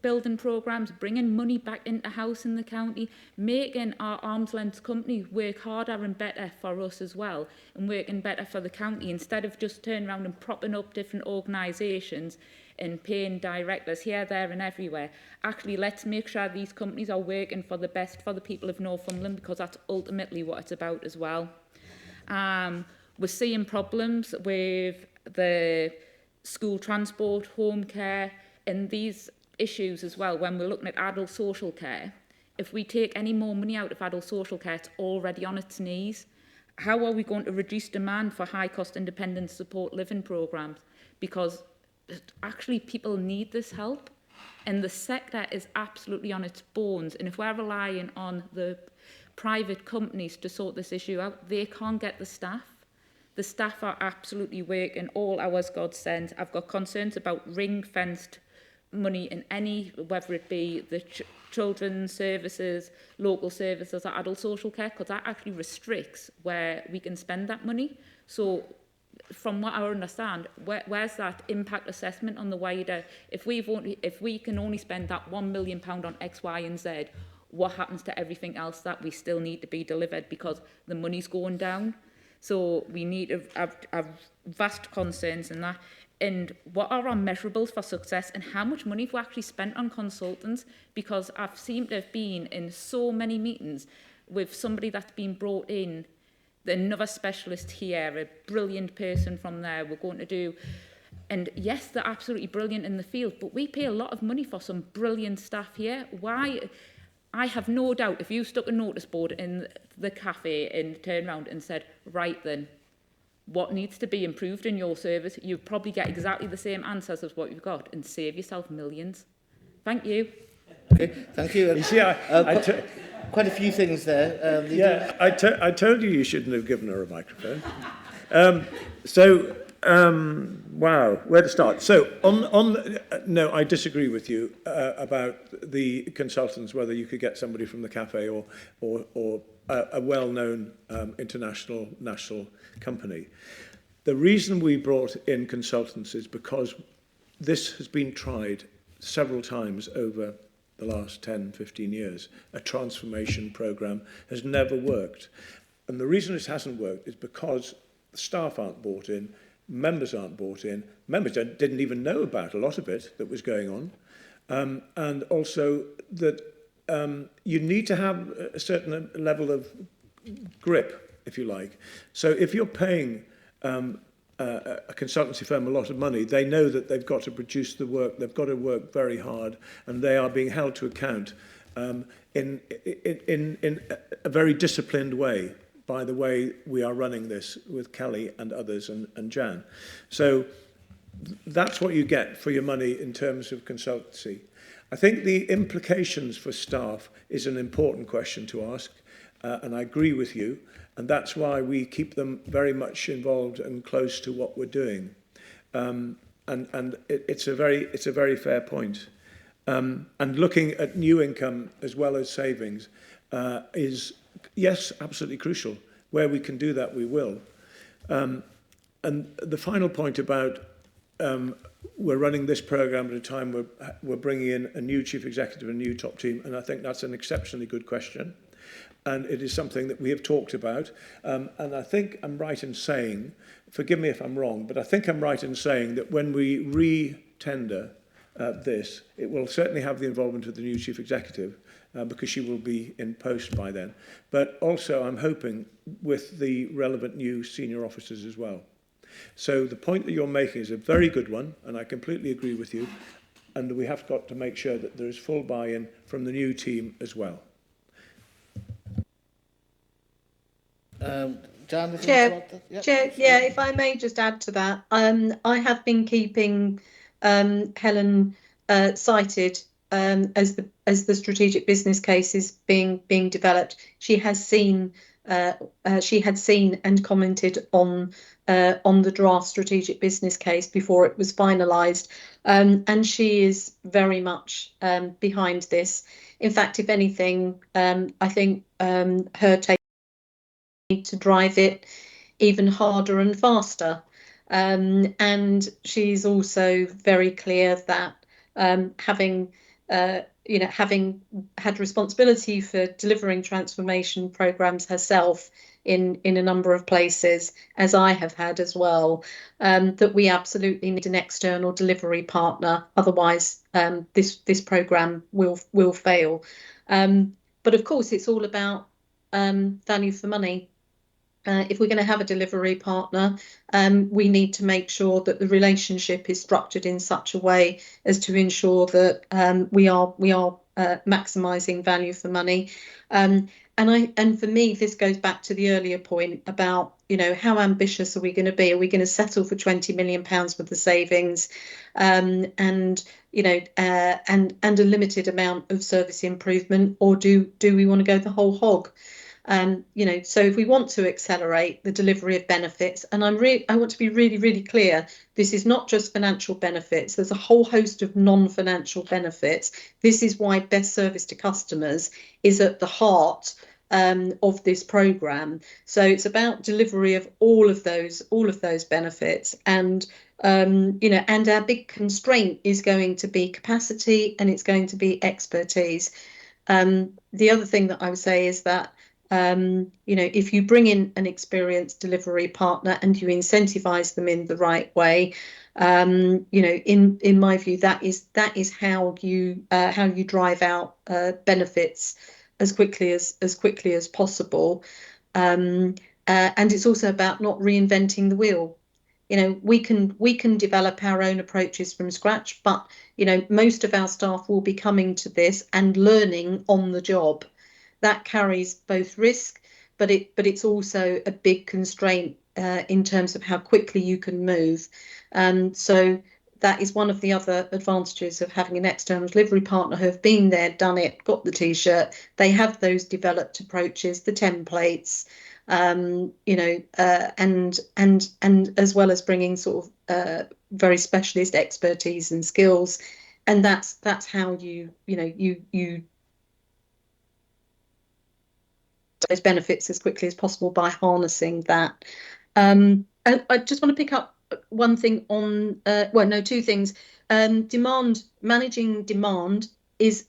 building programmes, bringing money back into house in the county, making our arm's length company work harder and better for us as well, and working better for the county, instead of just turning around and propping up different organisations and paying directors here, there and everywhere. Actually, let's make sure these companies are working for the best for the people of Northumberland, because that's ultimately what it's about as well. We're seeing problems with the school transport, home care, and these issues as well when we're looking at adult social care. If we take any more money out of adult social care, it's already on its knees. How are we going to reduce demand for high-cost independent support living programmes? Because actually people need this help, and the sector is absolutely on its bones, and if we're relying on the private companies to sort this issue out, they can't get the staff. The staff are absolutely working all hours God sends. I've got concerns about ring-fenced money in any, whether it be the children's services, local services or adult social care, because that actually restricts where we can spend that money. So from what I understand, where's that impact assessment on the wider, if we can only spend that £1 million on X, Y and Z, what happens to everything else that we still need to be delivered, because the money's going down? So we need to have vast concerns in that. And what are our measurables for success, and how much money have we actually spent on consultants? Because I've seemed to have been in so many meetings with somebody that's been brought in, another specialist here, a brilliant person from there we're going to do. And yes, they're absolutely brilliant in the field, but we pay a lot of money for some brilliant staff here. Why? I have no doubt if you stuck a notice board in the cafe and turned around and said, right then, what needs to be improved in your service, you'd probably get exactly the same answers as what you've got and save yourself millions. Thank you. Okay, thank you. You see, quite a few things there. I told you shouldn't have given her a microphone. Wow, where to start? So, no, I disagree with you about the consultants, whether you could get somebody from the cafe or a well-known international, national company. The reason we brought in consultants is because this has been tried several times over the last 10, 15 years. A transformation program has never worked. And the reason it hasn't worked is because the staff aren't bought in, members aren't bought in, members didn't even know about a lot of it that was going on, and also that you need to have a certain level of grip, if you like. So if you're paying a consultancy firm a lot of money, they know that they've got to produce the work, they've got to work very hard, and they are being held to account in a very disciplined way by the way we are running this with Kelly and others and Jan. So that's what you get for your money in terms of consultancy. I think the implications for staff is an important question to ask, and I agree with you, and that's why we keep them very much involved and close to what we're doing. And it's a very fair point. And looking at new income as well as savings is, yes, absolutely crucial. Where we can do that, we will. And the final point about we're running this programme at a time we're bringing in a new chief executive, a new top team, and I think that's an exceptionally good question. And it is something that we have talked about. And I think I'm right in saying, forgive me if I'm wrong, but I think I'm right in saying that when we re-tender this, it will certainly have the involvement of the new chief executive, because she will be in post by then. But also I'm hoping with the relevant new senior officers as well. So the point that you're making is a very good one, and I completely agree with you. And we have got to make sure that there is full buy-in from the new team as well. Jan, Chair, if I may just add to that, I have been keeping Helen cited as the strategic business case is being developed. She had seen and commented on the draft strategic business case before it was finalised, and she is very much behind this. In fact, if anything, I think her take to drive it even harder and faster. And she's also very clear that having had responsibility for delivering transformation programs herself in a number of places, as I have had as well, that we absolutely need an external delivery partner. Otherwise, this program will fail. But of course, it's all about value for money. If we're going to have a delivery partner, we need to make sure that the relationship is structured in such a way as to ensure that we are maximising value for money. And for me, this goes back to the earlier point about, how ambitious are we going to be? Are we going to settle for £20 million worth of savings, and a limited amount of service improvement, or do we want to go the whole hog? So if we want to accelerate the delivery of benefits, and I want to be really, really clear, this is not just financial benefits. There's a whole host of non-financial benefits. This is why best service to customers is at the heart of this programme. So it's about delivery of all of those benefits, and and our big constraint is going to be capacity, and it's going to be expertise. The other thing that I would say is that if you bring in an experienced delivery partner and you incentivize them in the right way, in my view, that is how you drive out benefits as quickly as possible. And it's also about not reinventing the wheel. We can develop our own approaches from scratch, but most of our staff will be coming to this and learning on the job. That carries both risk, but it's also a big constraint in terms of how quickly you can move. So that is one of the other advantages of having an external delivery partner who have been there, done it, got the T-shirt. They have those developed approaches, the templates, and as well as bringing sort of very specialist expertise and skills. And that's how you those benefits as quickly as possible by harnessing that. And I just want to pick up one thing on, two things. Managing demand is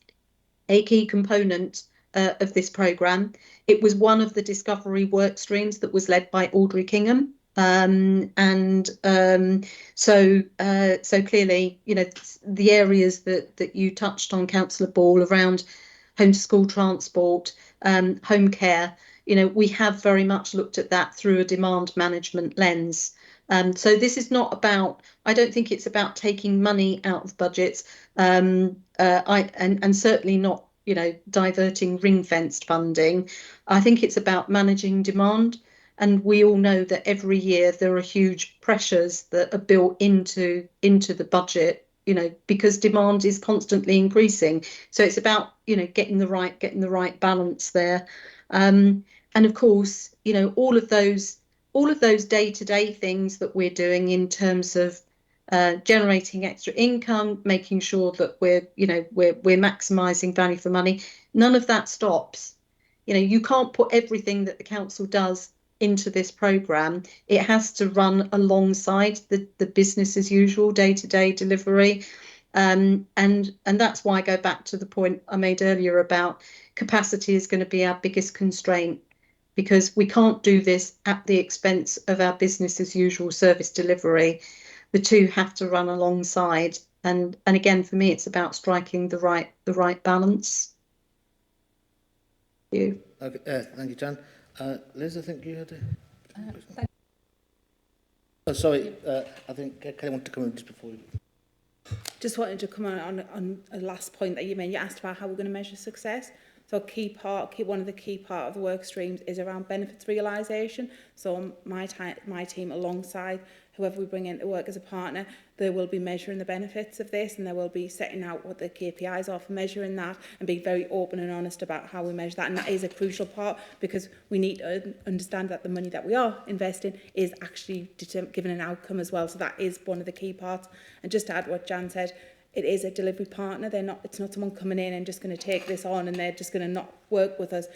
a key component of this programme. It was one of the discovery work streams that was led by Audrey Kingham. So clearly, the areas that you touched on, Councillor Ball, around home to school transport, home care, we have very much looked at that through a demand management lens. So this is not about, I don't think it's about taking money out of budgets, and certainly not, diverting ring-fenced funding. I think it's about managing demand. And we all know that every year there are huge pressures that are built into the budget, because demand is constantly increasing. So it's about, getting the right balance there. And of course, all of those day-to-day things that we're doing in terms of generating extra income, making sure that we're maximising value for money, none of that stops. You can't put everything that the council does into this programme. It has to run alongside the business as usual day-to-day delivery. And that's why I go back to the point I made earlier about capacity is going to be our biggest constraint, because we can't do this at the expense of our business as usual service delivery. The two have to run alongside. And again, for me, it's about striking the right balance. Thank you. Okay, thank you, Jan. Liz, I think you had a... sorry, I think Kelly wanted to come in just before you... Just wanted to come on a last point that you made. You asked about how we're going to measure success. So one of the key part of the work streams is around benefits realisation. So my team, alongside whoever we bring in to work as a partner, they will be measuring the benefits of this, and they will be setting out what the KPIs are for measuring that, and being very open and honest about how we measure that. And that is a crucial part, because we need to understand that the money that we are investing is actually giving an outcome as well. So that is one of the key parts. And just to add what Jan said, it is a delivery partner. It's not someone coming in and just going to take this on and they're just going to not work with us.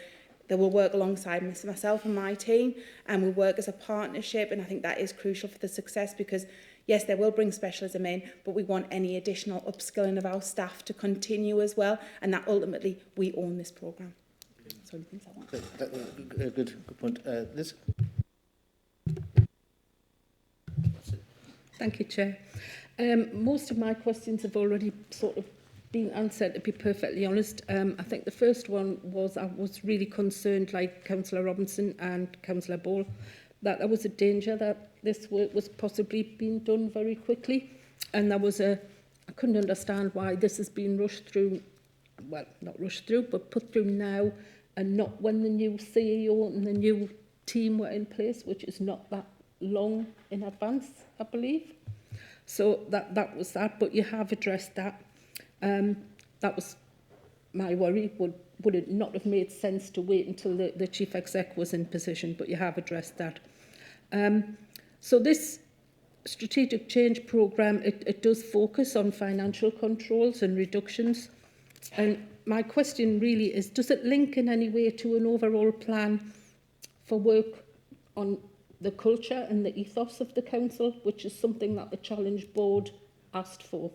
They will work alongside myself and my team, and we'll work as a partnership, and I think that is crucial for the success, because yes, they will bring specialism in, but we want any additional upskilling of our staff to continue as well, and that ultimately we own this programme. That's the only things I want. Good point. Liz? Thank you, Chair. Most of my questions have already sort of been answered, to be perfectly honest. I think the first one was I was really concerned, like Councillor Robinson and Councillor Ball, that there was a danger that this work was possibly being done very quickly. And I couldn't understand why this has been rushed through, well, not rushed through, but put through now and not when the new CEO and the new team were in place, which is not that long in advance, I believe. So that was that, but you have addressed that. That was my worry. Would it not have made sense to wait until the Chief Exec was in position? But you have addressed that. So this strategic change programme, it does focus on financial controls and reductions. And my question really is, does it link in any way to an overall plan for work on the culture and the ethos of the council, which is something that the Challenge Board asked for?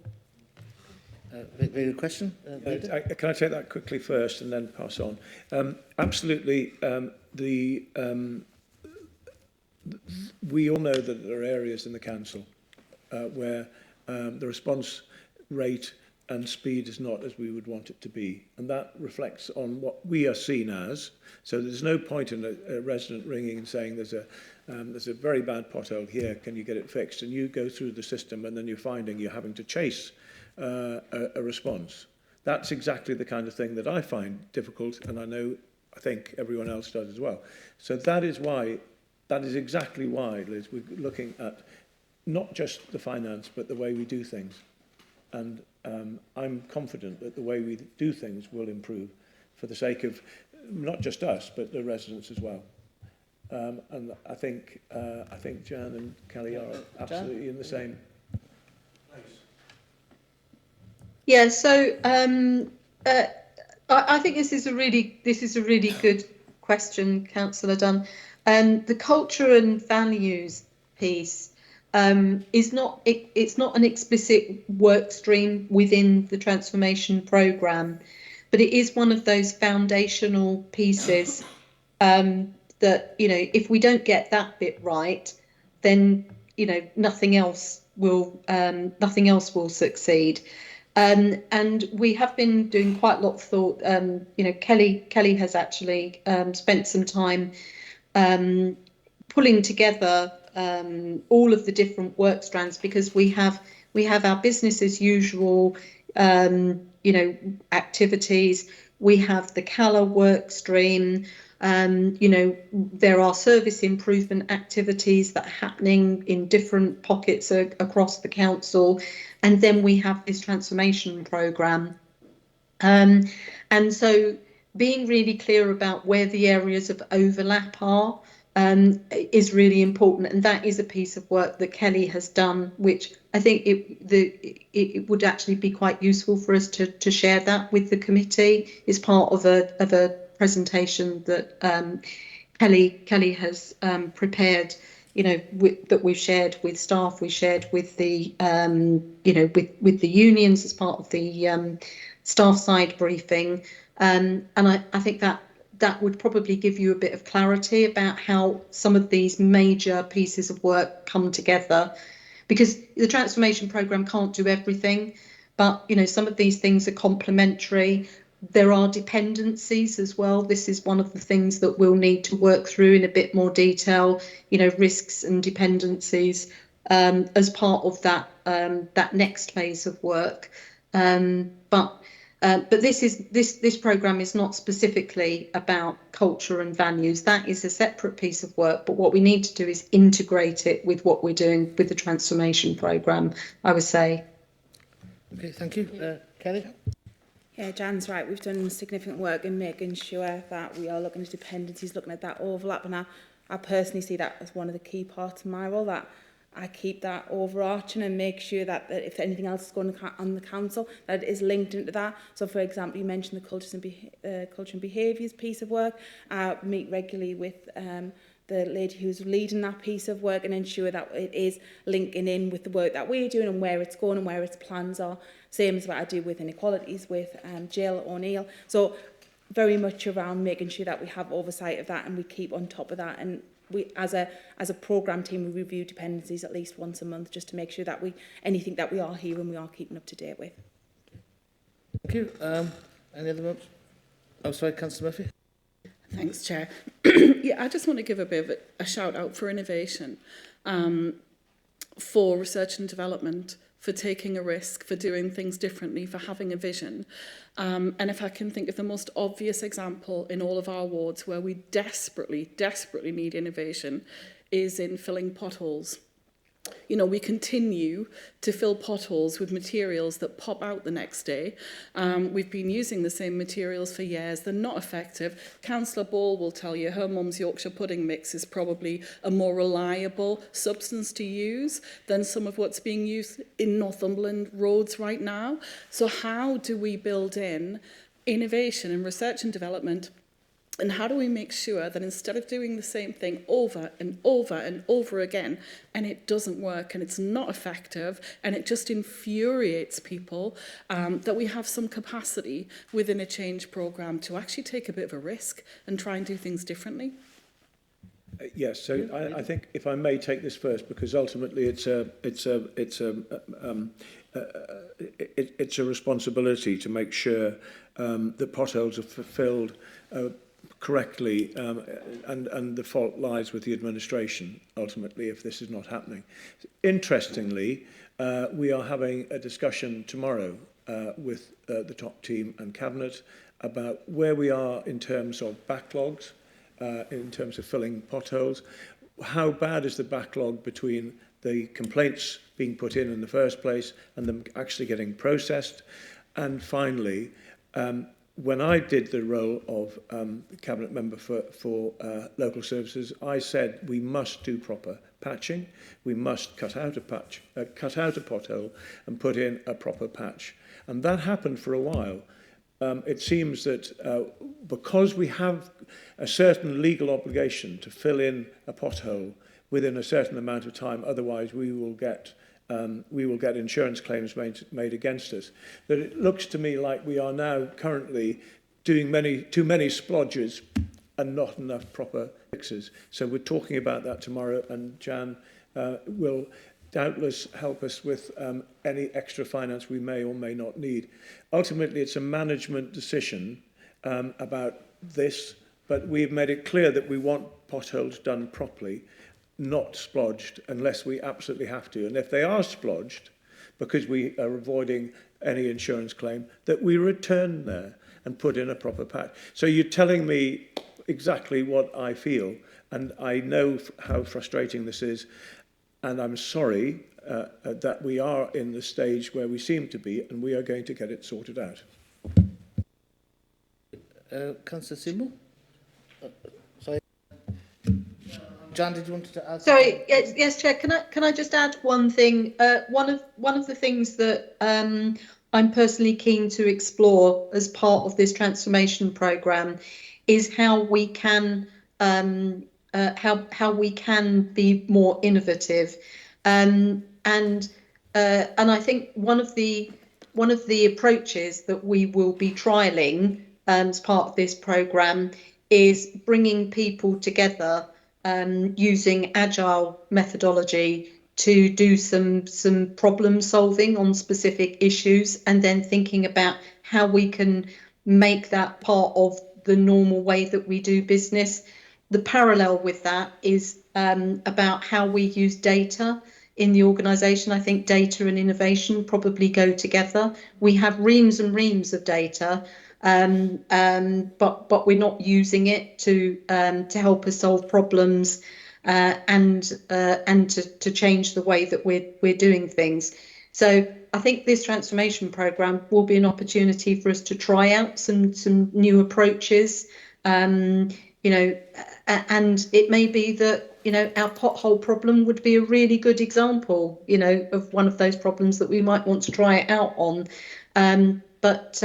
Very good question. Can I take that quickly first and then pass on? Absolutely. We all know that there are areas in the council where the response rate and speed is not as we would want it to be. And that reflects on what we are seen as. So there's no point in a resident ringing and saying there's a very bad pothole here, can you get it fixed? And you go through the system and then you're finding you're having to chase a response. That's exactly the kind of thing that I find difficult, and I think everyone else does as well. So that is exactly why, Liz, we're looking at not just the finance, but the way we do things. And I'm confident that the way we do things will improve for the sake of not just us, but the residents as well. And I think Jan and Kelly are absolutely in the same. Yeah, so I think this is a really good question, Councillor Dunn. The culture and values piece it's not an explicit work stream within the transformation programme, but it is one of those foundational pieces that, you know, if we don't get that bit right, then, you know, nothing else will succeed. And we have been doing quite a lot of thought. You know, Kelly has actually spent some time pulling together all of the different work strands, because we have our business as usual, you know, activities. We have the CALA work stream. You know, there are service improvement activities that are happening in different pockets across the council. And then we have this transformation programme. And so being really clear about where the areas of overlap are is really important. And that is a piece of work that Kelly has done, which I think it would actually be quite useful for us to share that with the committee. It's part of a presentation that Kelly has prepared, you know, that we've shared with staff, we shared with the you know, with the unions as part of the staff side briefing, and I think that would probably give you a bit of clarity about how some of these major pieces of work come together, because the transformation programme can't do everything, but, you know, some of these things are complementary. There are dependencies as well. This is one of the things that we'll need to work through in a bit more detail, you know, risks and dependencies as part of that that next phase of work. But this programme is not specifically about culture and values. That is a separate piece of work. But what we need to do is integrate it with what we're doing with the transformation programme, I would say. Okay, thank you. Kelly? Yeah, Jan's right. We've done significant work in making sure that we are looking at dependencies, looking at that overlap, and I personally see that as one of the key parts of my role, that I keep that overarching and make sure that if anything else is going on the council, that it is linked into that. So, for example, you mentioned the culture and behaviours piece of work. I meet regularly with the lady who's leading that piece of work and ensure that it is linking in with the work that we're doing and where it's going and where its plans are. Same as what I do with inequalities with Jill O'Neill. So very much around making sure that we have oversight of that and we keep on top of that. And we, as a programme team, we review dependencies at least once a month just to make sure that anything that we are hearing, we are keeping up to date with. Thank you. Any other members? Oh, sorry, Councillor Murphy. Thanks, Chair. Yeah, I just want to give a bit of a shout out for innovation, for research and development, for taking a risk, for doing things differently, for having a vision. And if I can think of the most obvious example in all of our wards where we desperately, desperately need innovation is in filling potholes. You know, we continue to fill potholes with materials that pop out the next day. We've been using the same materials for years. They're not effective. Councillor Ball will tell you her mum's Yorkshire pudding mix is probably a more reliable substance to use than some of what's being used in Northumberland roads right now. So how do we build in innovation and research and development? And how do we make sure that instead of doing the same thing over and over and over again, and it doesn't work and it's not effective and it just infuriates people, that we have some capacity within a change programme to actually take a bit of a risk and try and do things differently? Yes, so I think if I may take this first, because ultimately it's a responsibility to make sure that potholes are fulfilled correctly, and the fault lies with the administration, ultimately, if this is not happening. Interestingly, we are having a discussion tomorrow with the top team and Cabinet about where we are in terms of backlogs, in terms of filling potholes. How bad is the backlog between the complaints being put in the first place and them actually getting processed? And finally, when I did the role of Cabinet Member for Local Services, I said we must do proper patching. We must cut out a pothole and put in a proper patch. And that happened for a while. It seems that because we have a certain legal obligation to fill in a pothole within a certain amount of time, otherwise we will get insurance claims made against us, that it looks to me like we are now currently doing too many splodges and not enough proper fixes. So we're talking about that tomorrow, and Jan will doubtless help us with any extra finance we may or may not need. Ultimately, it's a management decision about this, but we've made it clear that we want potholes done properly, not splodged unless we absolutely have to. And if they are splodged, because we are avoiding any insurance claim, that we return there and put in a proper patch. So you're telling me exactly what I feel, and I know how frustrating this is, and I'm sorry that we are in the stage where we seem to be, and we are going to get it sorted out. Councillor Seymour? Sorry. Jan, did you want to add? Sorry, yes, Chair. Can I just add one thing? One of the things that I'm personally keen to explore as part of this transformation programme is how we can how we can be more innovative, and I think one of the approaches that we will be trialling as part of this programme is bringing people together using agile methodology to do some problem solving on specific issues, and then thinking about how we can make that part of the normal way that we do business. The parallel with that is about how we use data in the organisation. I think data and innovation probably go together. We have reams and reams of data, but we're not using it to help us solve problems and to change the way that we're doing things. So I think this transformation programme will be an opportunity for us to try out some new approaches. You know, and it may be that you know, our pothole problem would be a really good example, you know, of one of those problems that we might want to try it out on. But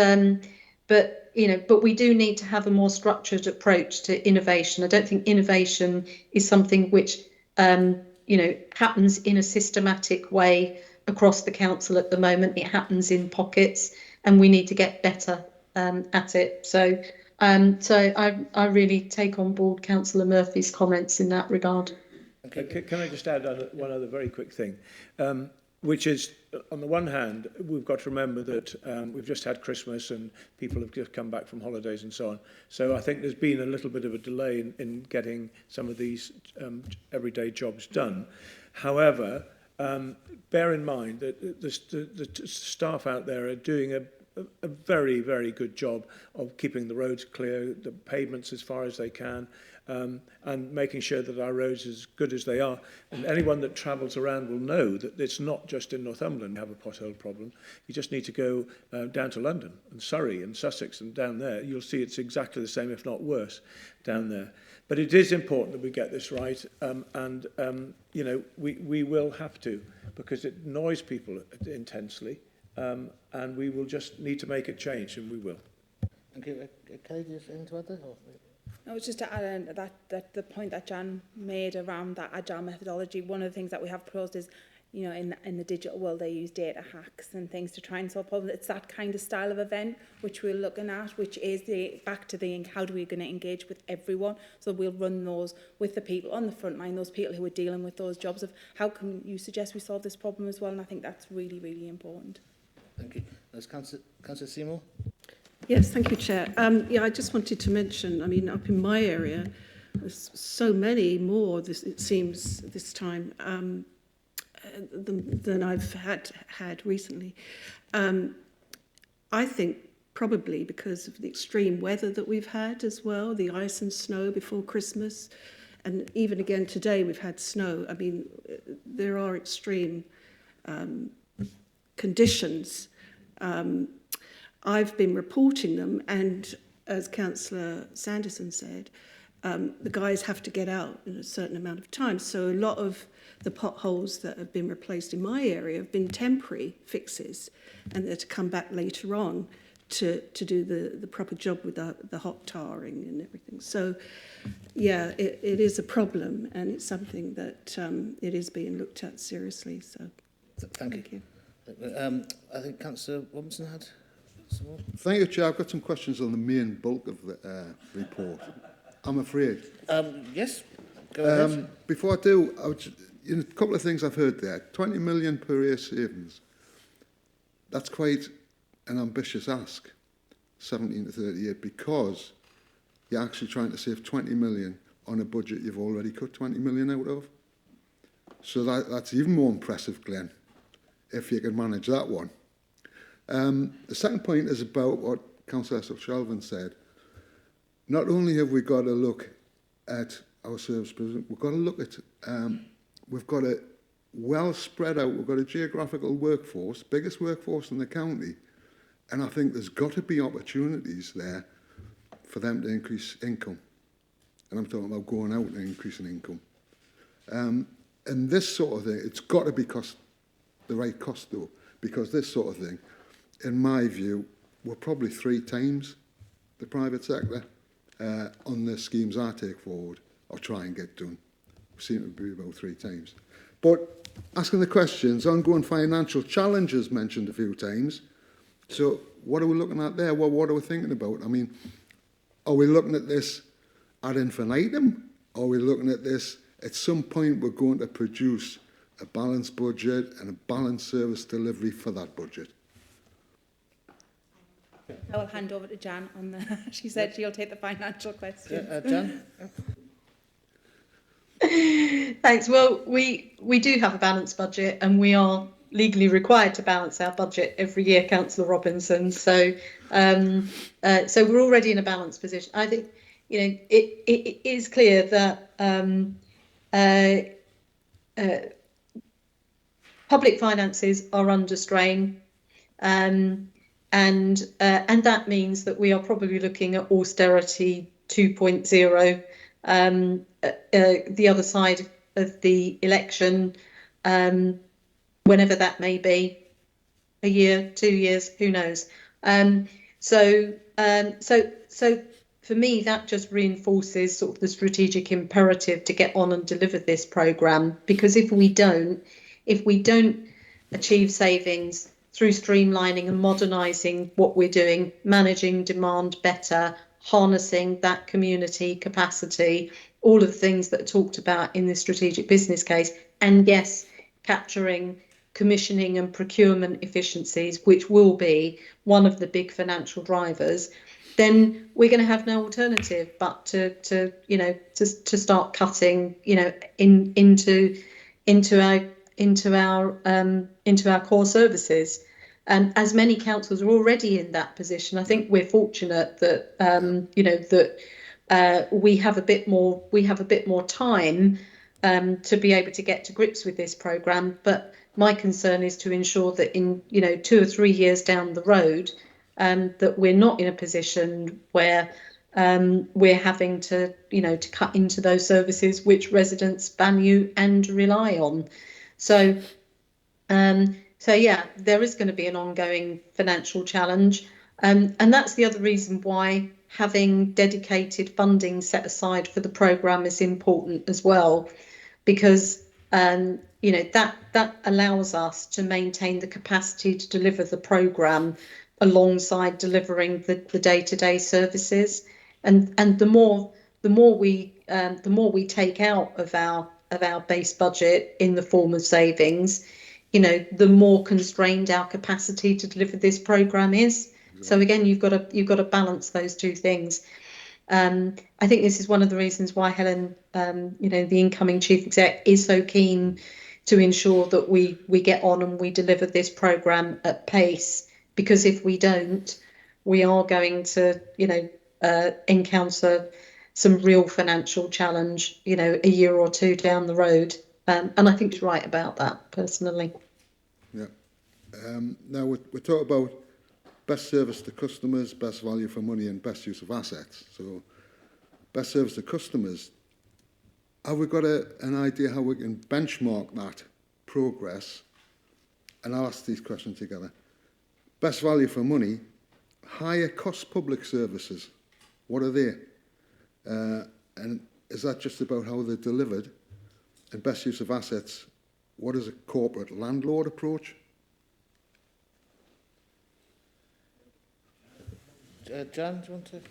you know, but we do need to have a more structured approach to innovation. I don't think innovation is something which, you know, happens in a systematic way across the council at the moment. It happens in pockets, and we need to get better at it. So I really take on board Councillor Murphy's comments in that regard. Can I just add one other very quick thing, which is, on the one hand, we've got to remember that we've just had Christmas and people have just come back from holidays and so on. So I think there's been a little bit of a delay in getting some of these everyday jobs done. However, bear in mind that the staff out there are doing a very, very good job of keeping the roads clear, the pavements as far as they can, and making sure that our roads are as good as they are. And anyone that travels around will know that it's not just in Northumberland we have a pothole problem. You just need to go down to London and Surrey and Sussex and down there. You'll see it's exactly the same, if not worse, down there. But it is important that we get this right, you know, we will have to, because it annoys people intensely. And we will just need to make it change, and we will. Thank you. Kelly, do you have anything to add there? No, it's just to add in that the point that Jan made around that agile methodology. One of the things that we have proposed is, you know, in the digital world, they use data hacks and things to try and solve problems. It's that kind of style of event which we're looking at, which is back to the how do we going to engage with everyone. So we'll run those with the people on the front line, those people who are dealing with those jobs of how can you suggest we solve this problem as well. And I think that's really, really important. Thank you. There's Councillor Seymour. Yes, thank you, Chair. Yeah, I just wanted to mention, I mean, up in my area, there's so many more, it seems, this time than I've had recently. I think probably because of the extreme weather that we've had as well, the ice and snow before Christmas, and even again today we've had snow. I mean, there are extreme conditions. I've been reporting them, and as Councillor Sanderson said, the guys have to get out in a certain amount of time. So a lot of the potholes that have been replaced in my area have been temporary fixes, and they're to come back later on to do the proper job with the hot tarring and everything. So, yeah, it is a problem, and it's something that it is being looked at seriously. So, thank you. I think Councillor Robinson had some more. Thank you, Chair. I've got some questions on the main bulk of the report, I'm afraid. Yes, go ahead. Before I do, a couple of things I've heard there. 20 million per year savings. That's quite an ambitious ask, 17 to 38, because you're actually trying to save 20 million on a budget you've already cut 20 million out of. So that's even more impressive, Glenn, if you can manage that one. The second point is about what Councillor Shelvin said. Not only have we got to look at our service provision, we've got to look at, we've got a well spread out, we've got a geographical workforce, biggest workforce in the county, and I think there's got to be opportunities there for them to increase income. And I'm talking about going out and increasing income. And this sort of thing, it's got to be the right cost though, because this sort of thing, in my view, we're probably 3 times the private sector on the schemes I take forward or try and get done. We seem to be about 3 times. But asking the questions, ongoing financial challenges mentioned a few times. So what are we looking at there? Well, what are we thinking about? I mean, are we looking at this ad infinitum? Are we looking at this, at some point we're going to produce a balanced budget and a balanced service delivery for that budget? I will hand over to Jan on the. She said she'll take the financial question. Jan? Thanks. Well, we do have a balanced budget, and we are legally required to balance our budget every year, Councillor Robinson. So, so we're already in a balanced position. I think, you know, it is clear that public finances are under strain, and that means that we are probably looking at austerity 2.0 the other side of the election, whenever that may be, a year, 2 years, who knows? So for me, that just reinforces sort of the strategic imperative to get on and deliver this programme, because if we don't achieve savings through streamlining and modernising what we're doing, managing demand better, harnessing that community capacity, all of the things that are talked about in the strategic business case, and yes, capturing commissioning and procurement efficiencies, which will be one of the big financial drivers, then we're going to have no alternative but to start cutting, into our core services. And as many councils are already in that position, I think we're fortunate that we have a bit more time to be able to get to grips with this programme. But my concern is to ensure that in 2 or 3 years down the road, that we're not in a position where we're having to cut into those services which residents value and rely on. So yeah, there is going to be an ongoing financial challenge, and that's the other reason why having dedicated funding set aside for the programme is important as well, because that allows us to maintain the capacity to deliver the programme alongside delivering the day-to-day services, and the more we take out of our base budget in the form of savings, the more constrained our capacity to deliver this programme is. So again, you've got to balance those two things. I think this is one of the reasons why Helen, the incoming chief exec, is so keen to ensure that we get on and we deliver this programme at pace, because if we don't, we are going to, encounter some real financial challenge, a year or two down the road. And I think she's right about that, personally. Yeah. Now we're talking about best service to customers, best value for money, and best use of assets. So, best service to customers. Have we got an idea how we can benchmark that progress? And I'll ask these questions together. Best value for money, higher cost public services. What are they? And is that just about how they're delivered? And best use of assets, what is a corporate landlord approach? Jan, do you want to?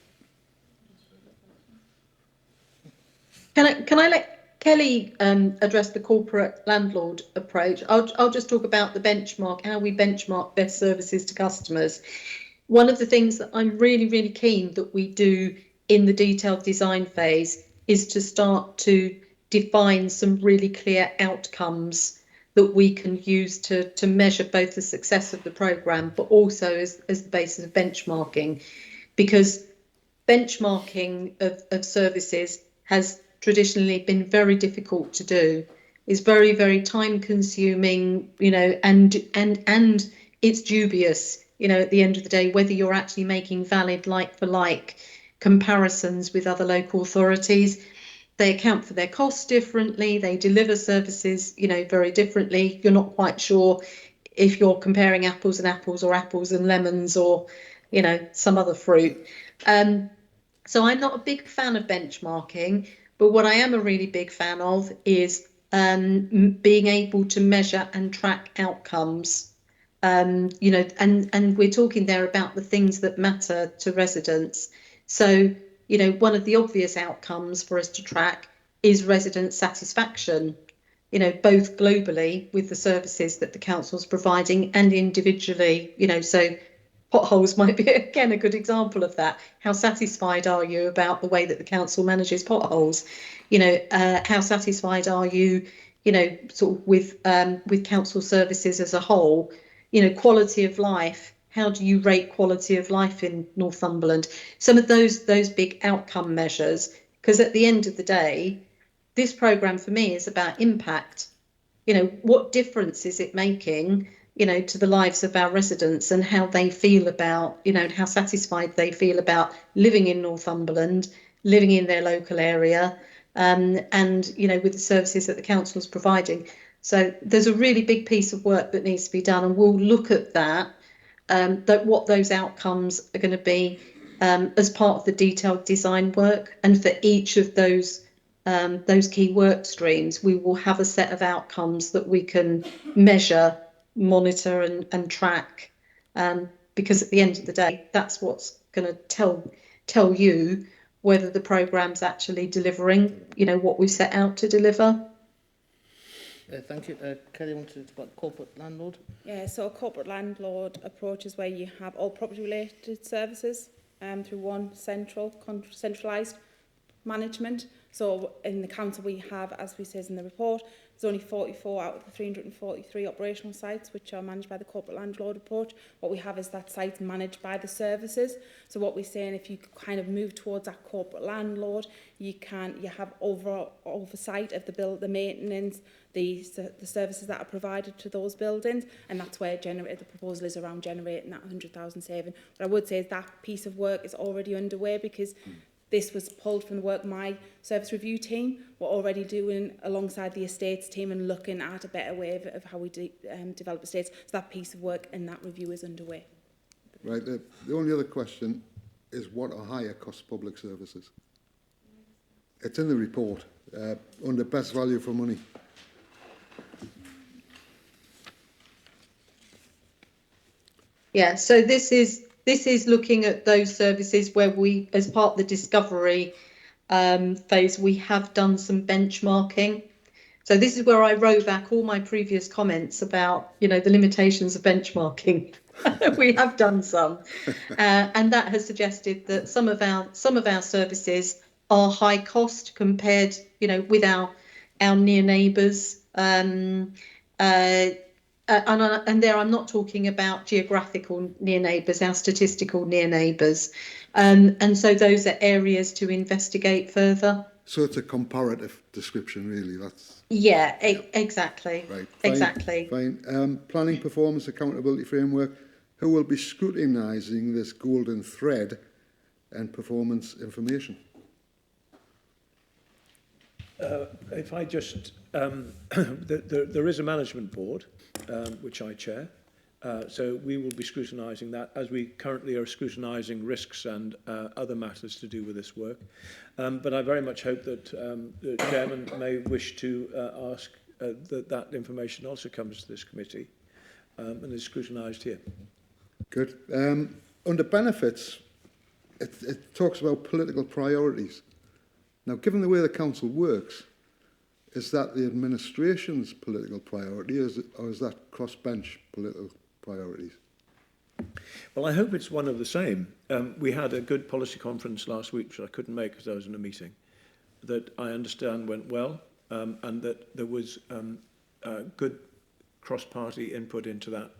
Can I let Kelly address the corporate landlord approach? I'll just talk about the benchmark, how we benchmark best services to customers. One of the things that I'm really, really keen that we do in the detailed design phase is to start to define some really clear outcomes that we can use to measure both the success of the programme, but also as the basis of benchmarking, because benchmarking of services has traditionally been very difficult to do. It's very, very time consuming, and it's dubious, at the end of the day, whether you're actually making valid like for like comparisons with other local authorities. They account for their costs differently, they deliver services, very differently. You're not quite sure if you're comparing apples and apples or apples and lemons or, some other fruit. So I'm not a big fan of benchmarking, but what I am a really big fan of is being able to measure and track outcomes. And we're talking there about the things that matter to residents. So, one of the obvious outcomes for us to track is resident satisfaction, both globally with the services that the council's providing and individually, so potholes might be, again, a good example of that. How satisfied are you about the way that the council manages potholes? How satisfied are you, sort of with council services as a whole? Quality of life. How do you rate quality of life in Northumberland? Some of those big outcome measures, because at the end of the day, this programme for me is about impact. What difference is it making, to the lives of our residents and how they feel about, how satisfied they feel about living in Northumberland living in their local area, and with the services that the council is providing. So there's a really big piece of work that needs to be done, and we'll look at that what those outcomes are going to be as part of the detailed design work. And for each of those key work streams, we will have a set of outcomes that we can measure, monitor and track, because at the end of the day, that's what's going to tell you whether the programme's actually delivering, what we set out to deliver. Thank you. Kelly, want to talk about corporate landlord? Yeah, so a corporate landlord approach is where you have all property-related services through one centralised management. So in the council we have, as we says in the report, there's only 44 out of the 343 operational sites which are managed by the corporate landlord approach. What we have is that sites managed by the services. So what we're saying, if you kind of move towards that corporate landlord, you have oversight of the maintenance, the services that are provided to those buildings, and that's where the proposal is around generating that 100,000 saving. What I would say is that piece of work is already underway, because this was pulled from the work my service review team were already doing alongside the estates team, and looking at a better way of how we develop estates. So that piece of work and that review is underway. Right. The only other question is, what are higher cost public services? It's in the report under best value for money. Yeah, so this is looking at those services where we, as part of the discovery phase, we have done some benchmarking. So this is where I row back all my previous comments about, the limitations of benchmarking. We have done some, and that has suggested that some of our services are high cost compared, with our near neighbours. And there I'm not talking about geographical near neighbours, our statistical near neighbours. And so those are areas to investigate further. So it's a comparative description, really. Exactly. Right. Fine, exactly. Fine. Planning performance accountability framework. Who will be scrutinising this golden thread and performance information? If I just, there is a management board, which I chair, so we will be scrutinising that, as we currently are scrutinising risks and other matters to do with this work. But I very much hope that the chairman may wish to ask that information also comes to this committee and is scrutinised here. Good. Under benefits, it talks about political priorities. Now, given the way the council works, is that the administration's political priority, or is that cross-bench political priorities? Well, I hope it's one of the same. We had a good policy conference last week, which I couldn't make because I was in a meeting, that I understand went well, and that there was good cross-party input into that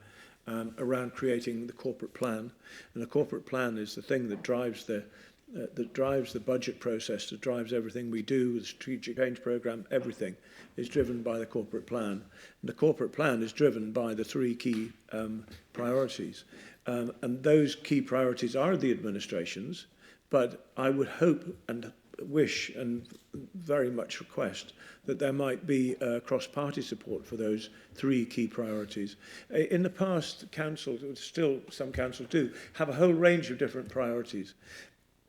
around creating the corporate plan. And the corporate plan is the thing that drives the budget process, that drives everything we do, the strategic change programme, everything is driven by the corporate plan. And the corporate plan is driven by the three key priorities. And those key priorities are the administration's, but I would hope and wish and very much request that there might be cross-party support for those three key priorities. In the past, councils, still some councils do, have a whole range of different priorities.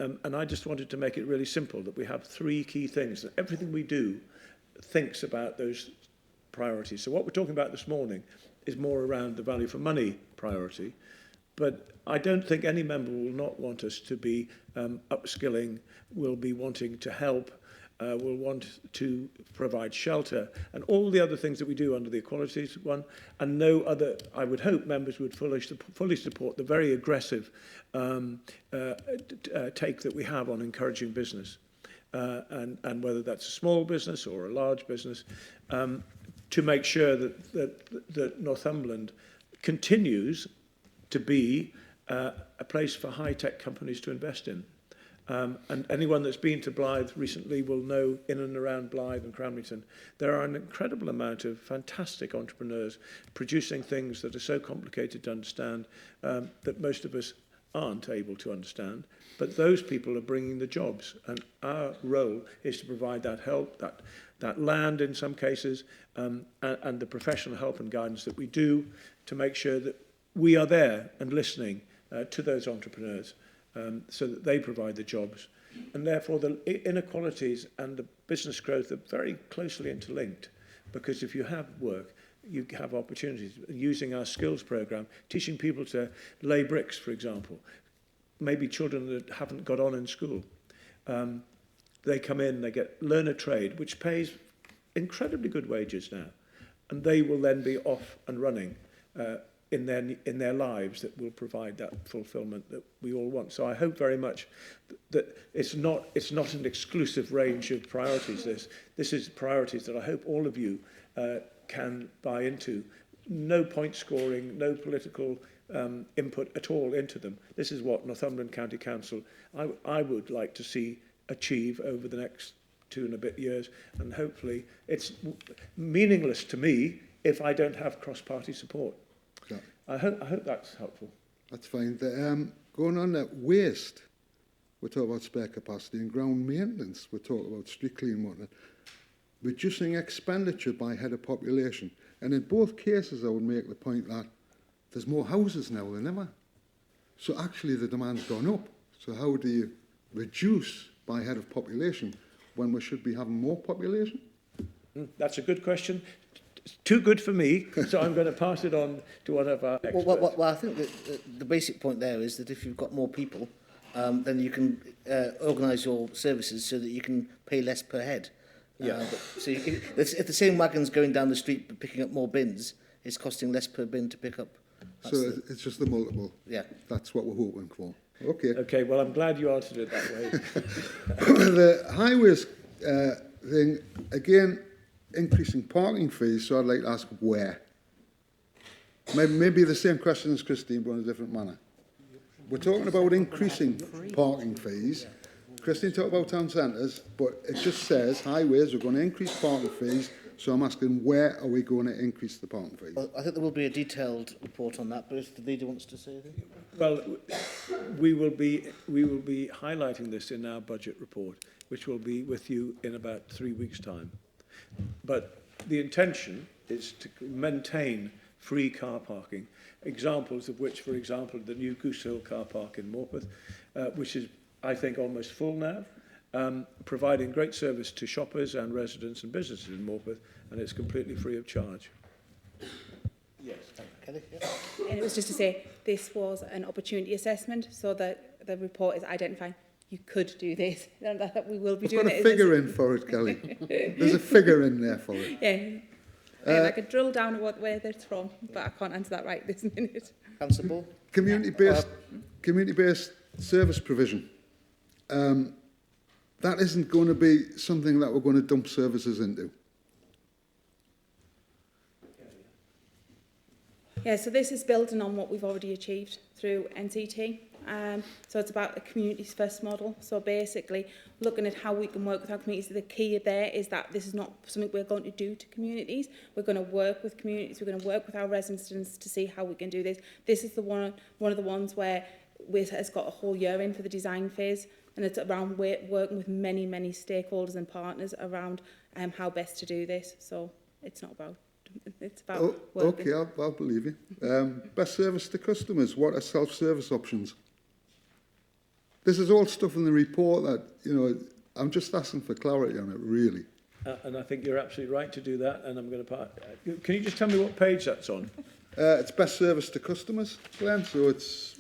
And I just wanted to make it really simple, that we have three key things, that everything we do thinks about those priorities. So what we're talking about this morning is more around the value for money priority, but I don't think any member will not want us to be upskilling, will be wanting to help, will want to provide shelter, and all the other things that we do under the equalities one, and no other. I would hope members would fully support the very aggressive take that we have on encouraging business, and whether that's a small business or a large business, to make sure that Northumberland continues to be a place for high-tech companies to invest in. And anyone that's been to Blythe recently will know, in and around Blythe and Cramlington, there are an incredible amount of fantastic entrepreneurs producing things that are so complicated to understand that most of us aren't able to understand, but those people are bringing the jobs, and our role is to provide that help, that land in some cases, and the professional help and guidance that we do to make sure that we are there and listening to those entrepreneurs so that they provide the jobs. And therefore the inequalities and the business growth are very closely interlinked, because if you have work, you have opportunities. Using our skills program, teaching people to lay bricks, for example, maybe children that haven't got on in school. They come in, they learn a trade, which pays incredibly good wages now, and they will then be off and running in their lives that will provide that fulfilment that we all want. So I hope very much that it's not an exclusive range of priorities. This is priorities that I hope all of you can buy into. No point scoring, no political input at all into them. This is what Northumberland County Council I would like to see achieve over the next 2 and a bit years, and hopefully it's meaningless to me if I don't have cross-party support. Yeah. I hope that's helpful. That's fine. Going on that waste, we're talking about spare capacity, and ground maintenance, we're talking about street cleaning and whatnot. Reducing expenditure by head of population. And in both cases, I would make the point that there's more houses now than ever. So actually the demand's gone up. So how do you reduce by head of population when we should be having more population? That's a good question. Too good for me, so I'm going to pass it on to one of our experts. Well, I think that the basic point there is that if you've got more people, then you can organise your services so that you can pay less per head. Yeah. So if the same wagon's going down the street but picking up more bins, it's costing less per bin to pick up. It's just the multiple. Yeah. That's what we're hoping for. Okay. Okay, well, I'm glad you answered it that way. The highways thing, again, increasing parking fees, so I'd like to ask where. Maybe the same question as Christine, but in a different manner. We're talking about increasing parking fees. Christine talked about town centres, but it just says highways are going to increase parking fees, so I'm asking where are we going to increase the parking fees? Well, I think there will be a detailed report on that, but if the leader wants to say anything. Well, we will be highlighting this in our budget report, which will be with you in about 3 weeks' time. But the intention is to maintain free car parking, examples of which, for example, the new Goose Hill car park in Morpeth, which is, I think, almost full now, providing great service to shoppers and residents and businesses in Morpeth, and it's completely free of charge. Yes. Kelly, yeah. And it was just to say, this was an opportunity assessment, so that the report is identifying you could do this. That we will be We've doing got it. a figure in for it, Kelly. There's a figure in there for it. Yeah. I could drill down at where that's from, but I can't answer that right this minute. Councillor Ball? Community-based service provision. That isn't going to be something that we're going to dump services into. Yeah, so this is building on what we've already achieved through NCT. So it's about a communities first model. So basically looking at how we can work with our communities. The key there is that this is not something we're going to do to communities. We're going to work with communities. We're going to work with our residents to see how we can do this. This is the one of the ones where it has got a whole year in for the design phase, and it's around working with many stakeholders and partners around how best to do this. So it's not about, it's about working. Okay, I'll believe you. Best service to customers. What are self-service options? This is all stuff in the report that, you know, I'm just asking for clarity on it, really. And I think you're absolutely right to do that, and I'm going to... Can you just tell me what page that's on? It's best service to customers, Glenn, so it's...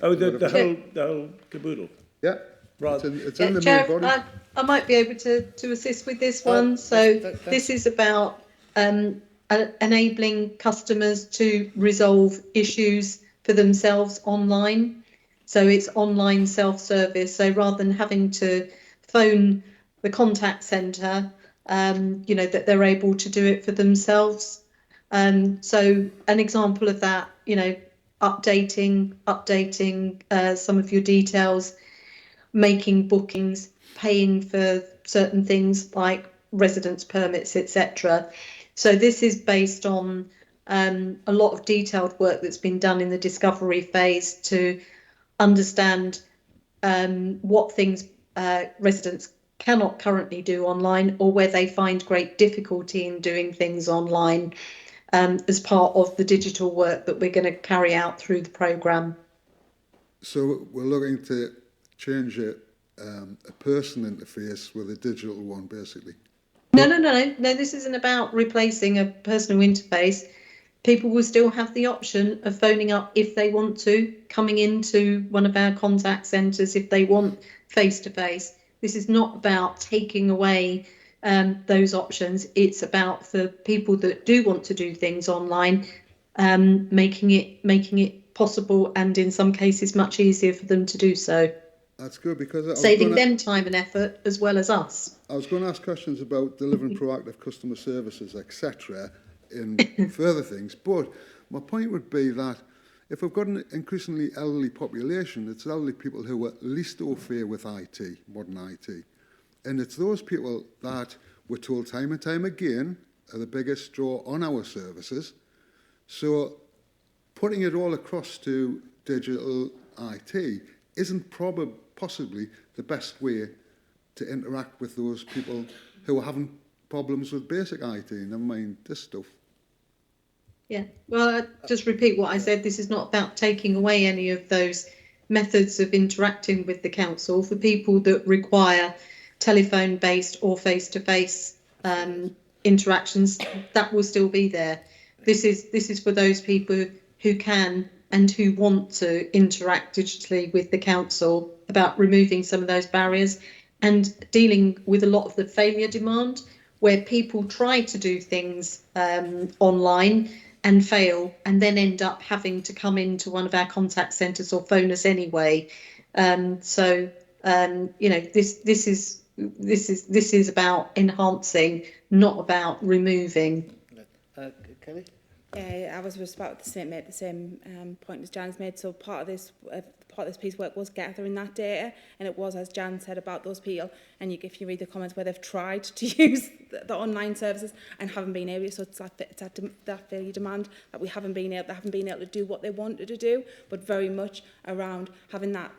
Oh, the whole caboodle. Yeah, Rather, it's in the main body. I might be able to assist with this one. This is about enabling customers to resolve issues for themselves online. So it's online self-service. So rather than having to phone the contact centre, you know, that they're able to do it for themselves. So an example of that, you know, updating some of your details, making bookings, paying for certain things like residence permits, etc. So this is based on a lot of detailed work that's been done in the discovery phase to understand what things residents cannot currently do online, or where they find great difficulty in doing things online as part of the digital work that we're going to carry out through the programme. So we're looking to change a person interface with a digital one, basically. No, this isn't about replacing a personal interface. People will still have the option of phoning up if they want to, coming into one of our contact centres if they want face-to-face. This is not about taking away those options. It's about for people that do want to do things online, making it possible, and in some cases much easier for them to do so. That's good, because saving them time and effort as well as us. I was going to ask questions about delivering proactive customer services, etc., in further things, but my point would be that if we've got an increasingly elderly population, it's elderly people who are least au fait with IT, modern IT. And it's those people that we're told time and time again are the biggest draw on our services. So putting it all across to digital IT isn't possibly the best way to interact with those people who are having problems with basic IT, never mind this stuff. Yeah, well, I just repeat what I said. This is not about taking away any of those methods of interacting with the council. For people that require telephone-based or face-to-face interactions, that will still be there. This is for those people who can and who want to interact digitally with the council, about removing some of those barriers and dealing with a lot of the failure demand, where people try to do things online and fail, and then end up having to come into one of our contact centres or phone us anyway. You know, this is about enhancing, not about removing. Kelly? Yeah, I was just about to make the same point as Jan's made. So part of this piece of work was gathering that data, and it was, as Jan said, about those people. And if you read the comments where they've tried to use the online services and haven't been able, so it's that failure demand that they haven't been able to do what they wanted to do, but very much around having that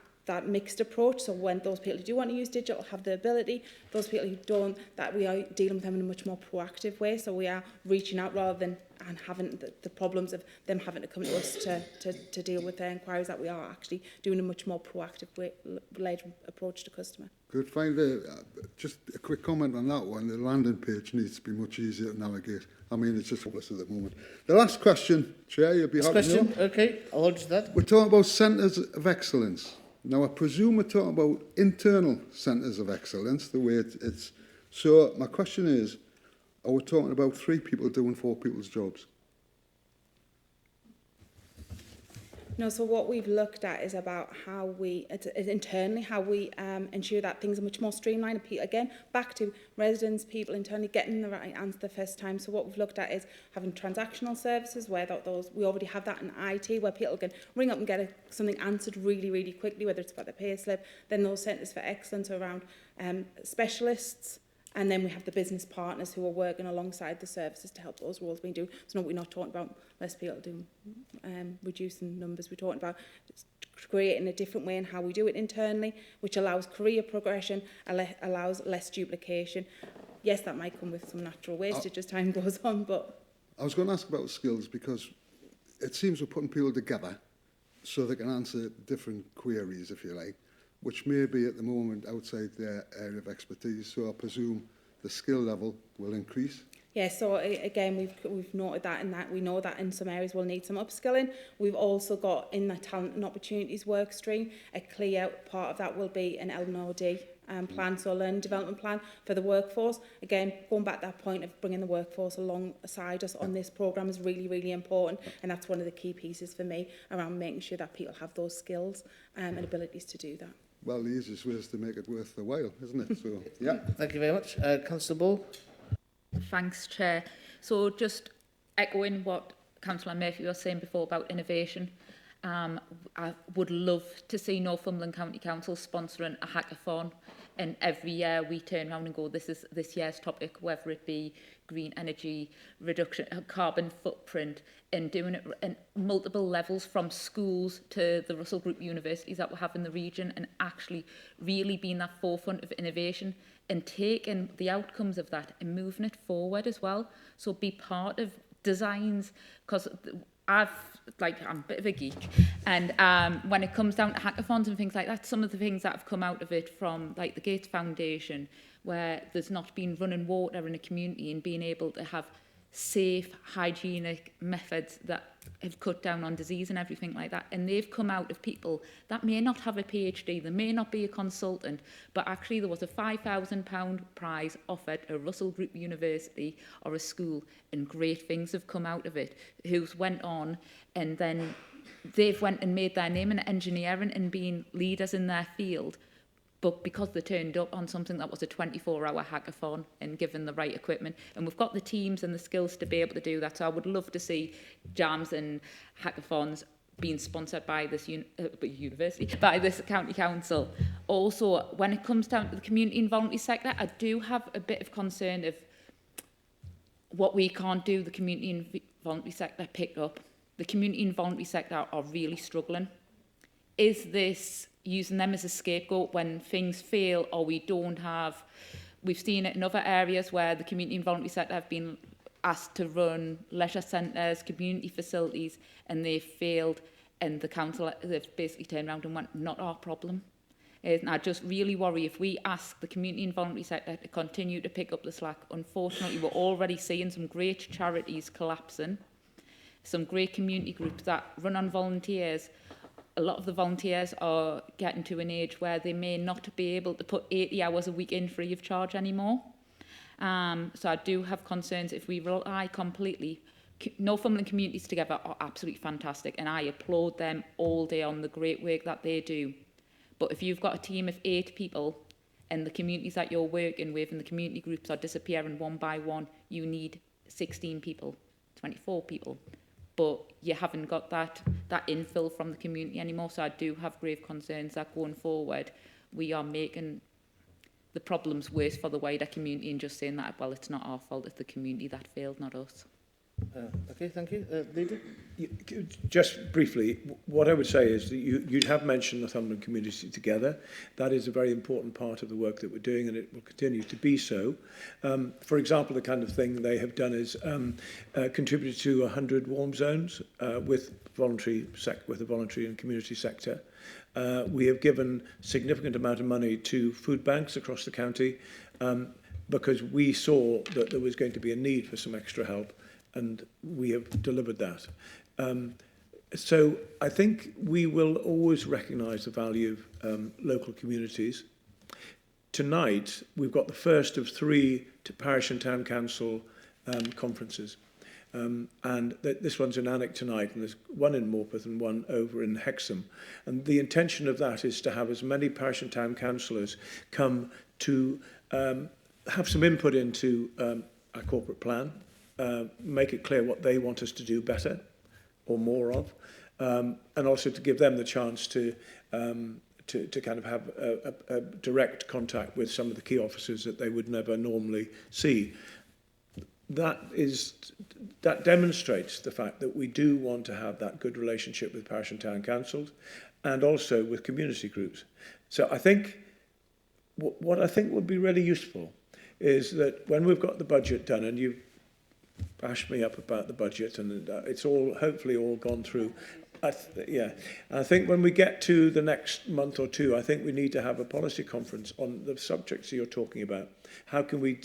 mixed approach. So when those people who do want to use digital have the ability, those people who don't, that we are dealing with them in a much more proactive way. So we are reaching out rather than having the problems of them having to come to us to deal with their inquiries, that we are actually doing a much more proactive led approach to customer. Good. Just a quick comment on that one. The landing page needs to be much easier to navigate. I mean, it's just hopeless at the moment. The last question, Chair, you'll be happy to know. Okay, I'll hold you to that. We're talking about centres of excellence. Now, I presume we're talking about internal centres of excellence, the way it's... So my question is, are we talking about 3 people doing 4 people's jobs? No, so what we've looked at is about how we, internally, how we ensure that things are much more streamlined. Again, back to residents, people internally getting the right answer the first time. So what we've looked at is having transactional services where we already have that in IT, where people can ring up and get something answered really, really quickly, whether it's about the pay slip. Then those centres for excellence around specialists. And then we have the business partners who are working alongside the services to help those roles being done. So no, we're not talking about less people doing reducing numbers. We're talking about creating a different way in how we do it internally, which allows career progression, allows less duplication. Yes, that might come with some natural wastage as time goes on, but... I was going to ask about skills, because it seems we're putting people together so they can answer different queries, if you like, which may be at the moment outside their area of expertise. So I presume the skill level will increase. Yeah, so again, we've noted that, in that we know that in some areas we'll need some upskilling. We've also got in the talent and opportunities work stream, a clear part of that will be an LNOD plan, so a learning development plan for the workforce. Again, going back to that point of bringing the workforce alongside us on this programme is really, really important, and that's one of the key pieces for me around making sure that people have those skills and abilities to do that. Well, the easiest way is to make it worth the while, isn't it? So, yeah. Thank you very much. Councillor Ball. Thanks, Chair. So just echoing what Councillor Murphy was saying before about innovation, I would love to see Northumberland County Council sponsoring a hackathon and every year we turn around and go, this is this year's topic, whether it be green energy reduction, carbon footprint, and doing it in multiple levels from schools to the Russell Group universities that we have in the region, and actually really being that forefront of innovation and taking the outcomes of that and moving it forward as well. So be part of designs, because I'm a bit of a geek, and when it comes down to hackathons and things like that, some of the things that have come out of it from like the Gates Foundation, where there's not been running water in a community and being able to have safe, hygienic methods that have cut down on disease and everything like that. And they've come out of people that may not have a PhD, they may not be a consultant, but actually there was a £5,000 prize offered at a Russell Group University or a school, and great things have come out of it, who's went on and then they've went and made their name in engineering and being leaders in their field. But because they turned up on something that was a 24-hour hackathon and given the right equipment, and we've got the teams and the skills to be able to do that. So I would love to see jams and hackathons being sponsored by this university, by this county council. Also, when it comes down to the community and voluntary sector, I do have a bit of concern of what we can't do. The community and voluntary sector pick up. The community and voluntary sector are really struggling. Is this using them as a scapegoat when things fail, or we don't have... We've seen it in other areas where the community and voluntary sector have been asked to run leisure centres, community facilities, and they've failed, and the council, they've basically turned around and went, not our problem. And I just really worry if we ask the community and voluntary sector to continue to pick up the slack. Unfortunately, we're already seeing some great charities collapsing, some great community groups that run on volunteers. A lot of the volunteers are getting to an age where they may not be able to put 80 hours a week in free of charge anymore. So I do have concerns if we rely completely. Northumberland communities together are absolutely fantastic, and I applaud them all day on the great work that they do. But if you've got a team of 8 people and the communities that you're working with and the community groups are disappearing one by one, you need 16 people, 24 people. But you haven't got that infill from the community anymore. So I do have grave concerns that going forward, we are making the problems worse for the wider community and just saying that, well, it's not our fault, it's the community that failed, not us. Okay, thank you. Leader? Just briefly, what I would say is that you have mentioned Northumberland community together. That is a very important part of the work that we're doing, and it will continue to be so. For example, the kind of thing they have done is contributed to 100 warm zones with the voluntary and community sector. We have given significant amount of money to food banks across the county because we saw that there was going to be a need for some extra help, and we have delivered that. So I think we will always recognise the value of local communities. Tonight, we've got the first of 3 parish and town council conferences. And this one's in Alnwick tonight, and there's one in Morpeth and one over in Hexham. And the intention of that is to have as many parish and town councillors come to have some input into our corporate plan, make it clear what they want us to do better or more of, and also to give them the chance to kind of have a direct contact with some of the key officers that they would never normally see. That demonstrates the fact that we do want to have that good relationship with parish and town councils and also with community groups. So I think what I think would be really useful is that when we've got the budget done, and you've bashed me up about the budget, and it's all hopefully all gone through. I think when we get to the next month or 2, I think we need to have a policy conference on the subjects you're talking about. How can we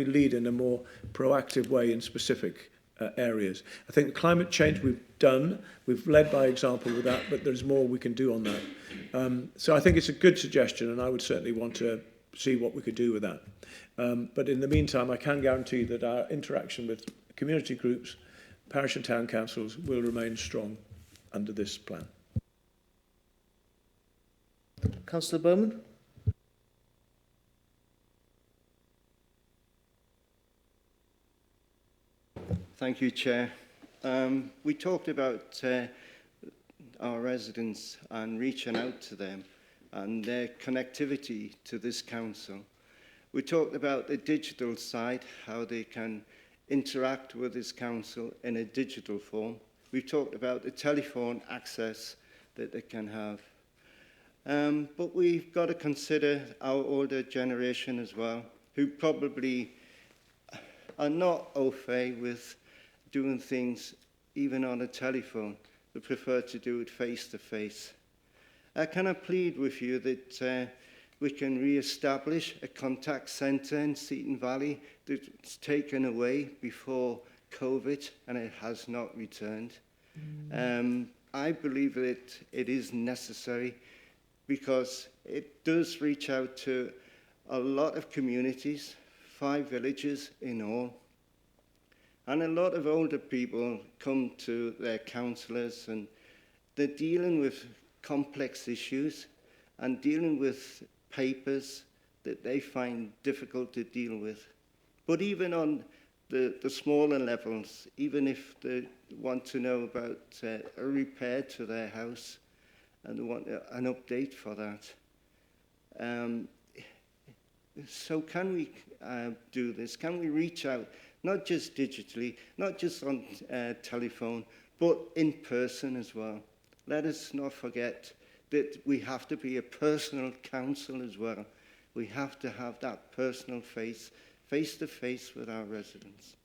lead in a more proactive way in specific areas? I think the climate change we've led by example with that, but there's more we can do on that. So I think it's a good suggestion, and I would certainly want to see what we could do with that. But in the meantime, I can guarantee that our interaction with community groups, parish and town councils will remain strong under this plan. Councillor Bowman? Thank you, Chair. We talked about our residents and reaching out to them, and their connectivity to this council. We talked about the digital side, how they can interact with this council in a digital form. We've talked about the telephone access that they can have. But we've got to consider our older generation as well, who probably are not au fait with doing things even on a telephone. They prefer to do it face-to-face. Can I plead with you that we can re-establish a contact centre in Seaton Valley that was taken away before COVID and it has not returned? I believe that it is necessary because it does reach out to a lot of communities, 5 villages in all. And a lot of older people come to their counsellors and they're dealing with complex issues and dealing with papers that they find difficult to deal with. But even on the smaller levels, even if they want to know about a repair to their house and they want an update for that. So can we do this? Can we reach out, not just digitally, not just on telephone, but in person as well? Let us not forget that we have to be a personal council as well. We have to have that personal face-to-face with our residents.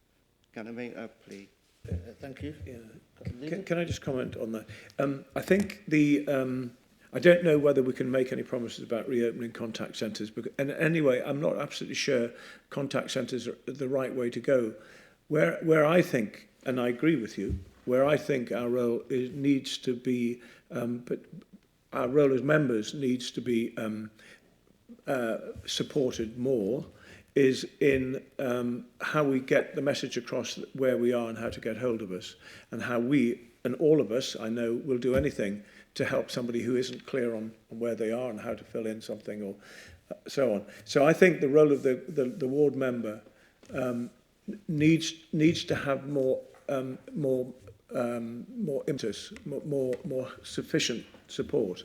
Can I make that plea? Thank you. Yeah. Can I just comment on that? I think I don't know whether we can make any promises about reopening contact centres. And anyway, I'm not absolutely sure contact centres are the right way to go. Where I think, and I agree with you, where I think our role needs to be, but our role as members needs to be supported more, is in how we get the message across where we are and how to get hold of us, and how we, and all of us, I know, will do anything to help somebody who isn't clear on where they are and how to fill in something or so on. So I think the role of the ward member needs to have more impetus, more sufficient support,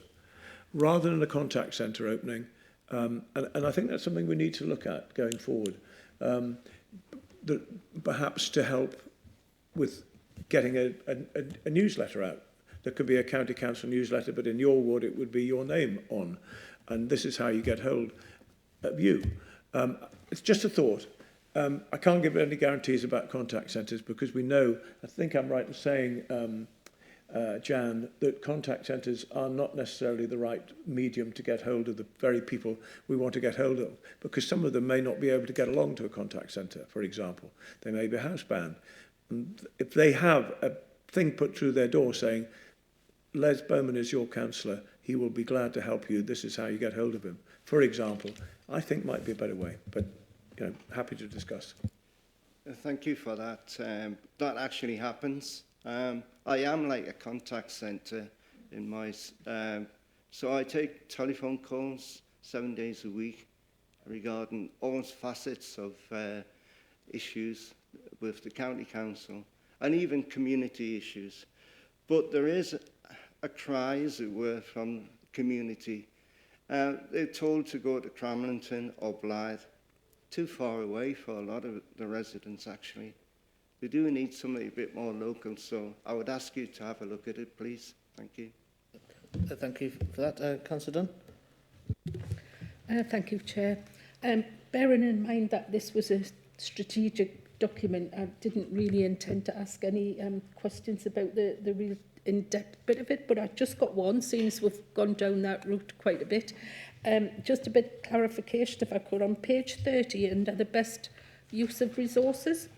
rather than a contact centre opening. And I think that's something we need to look at going forward, perhaps to help with getting a newsletter out. There could be a county council newsletter, but in your ward it would be your name on, and this is how you get hold of you. It's just a thought. I can't give any guarantees about contact centres because we know, I think I'm right in saying, Jan, that contact centres are not necessarily the right medium to get hold of the very people we want to get hold of, because some of them may not be able to get along to a contact centre, for example. They may be housebound. And if they have a thing put through their door saying, Les Bowman is your counsellor, he will be glad to help you, this is how you get hold of him, for example, I think might be a better way, but happy to discuss. Thank you for that. That actually happens. I am like a contact centre in my... so I take telephone calls 7 days a week regarding all facets of issues with the county council and even community issues. But there is a cry, as it were, from the community. They're told to go to Cramlington or Blythe, too far away for a lot of the residents, actually. They do need something a bit more local, so I would ask you to have a look at it, please. Thank you. Thank you for that. Councillor Dunn? Thank you, Chair. Bearing in mind that this was a strategic document, I didn't really intend to ask any questions about the real in-depth bit of it, but I just got one, since we've gone down that route quite a bit. Just a bit of clarification, if I could, on page 30, under the best use of resources,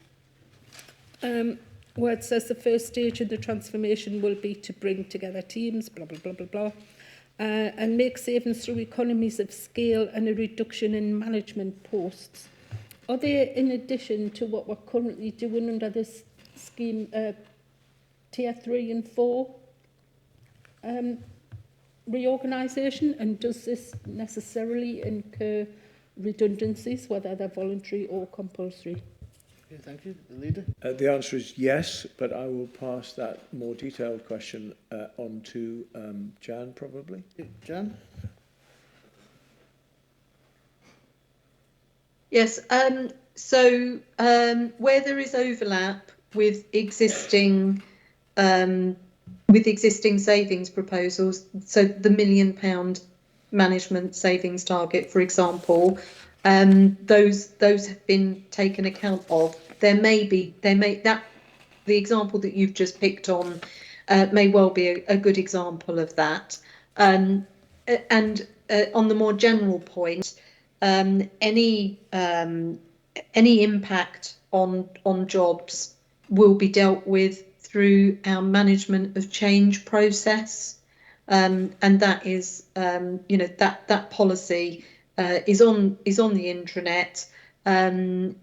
where it says the first stage in the transformation will be to bring together teams, blah, blah, blah, blah, blah, and make savings through economies of scale and a reduction in management posts. Are they in addition to what we're currently doing under this scheme, Tier 3 and 4 reorganisation? And does this necessarily incur redundancies, whether they're voluntary or compulsory? Okay, thank you. The leader? The answer is yes, but I will pass that more detailed question on to Jan, probably. Jan? Yes. Where there is overlap with existing savings proposals, so the £1 million management savings target, for example, those have been taken account of. The example that you've just picked on may well be a good example of that. And on the more general point, any impact on jobs will be dealt with through our management of change process, and that is, that policy is on the intranet, and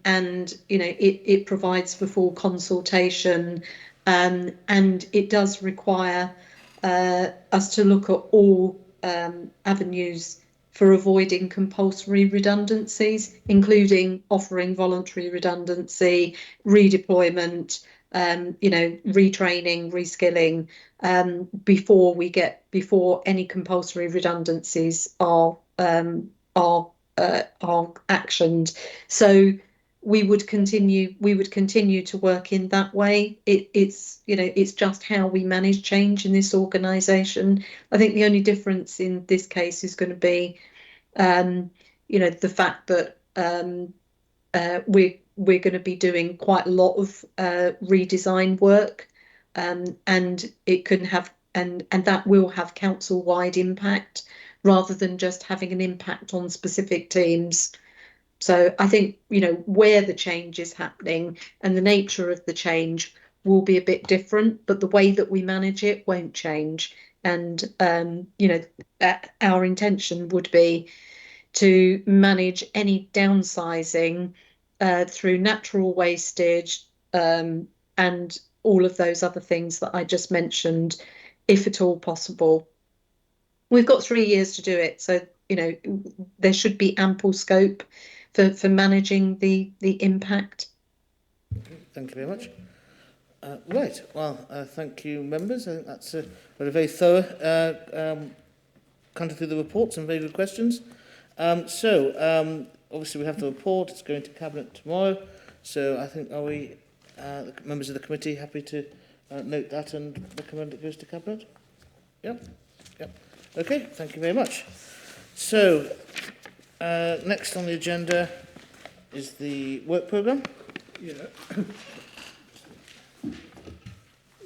it provides for full consultation, and it does require us to look at all avenues for avoiding compulsory redundancies, including offering voluntary redundancy, redeployment, retraining, reskilling, before any compulsory redundancies are actioned. So we would continue to work in that way. It's just how we manage change in this organisation. I think the only difference in this case is going to be the fact that we're going to be doing quite a lot of redesign work, and it can have and that will have council-wide impact rather than just having an impact on specific teams. So I think where the change is happening and the nature of the change will be a bit different, but the way that we manage it won't change. And our intention would be to manage any downsizing through natural wastage, and all of those other things that I just mentioned, if at all possible. We've got 3 years to do it, so there should be ample scope for managing the impact. Thank you very much. Right, well, thank you, members. I think that's a very thorough content through the reports and very good questions. Obviously we have the report, it's going to Cabinet tomorrow, so I think, are we, the members of the committee, happy to note that and recommend it goes to Cabinet? Yep. Okay, thank you very much. So, next on the agenda is the work programme. Yeah.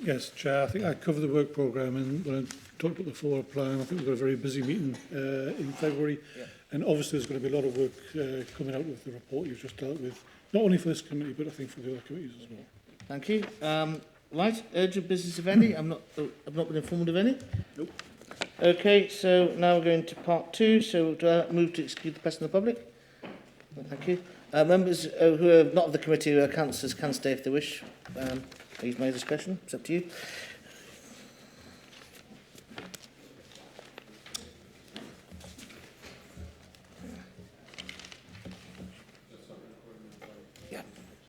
Yes, Chair, I think I covered the work programme, and when I talked about the forward plan, I think we've got a very busy meeting in February. Yeah. And obviously there's going to be a lot of work coming out with the report you've just dealt with, not only for this committee, but I think for the other committees as well. Thank you. Right, urgent business of any? I've not been informed of any. Nope. Okay, so now we're going to part 2. So do I move to exclude the press and the public? Thank you. Members who are not of the committee, who are councillors, can stay if they wish. Use my discretion. It's up to you.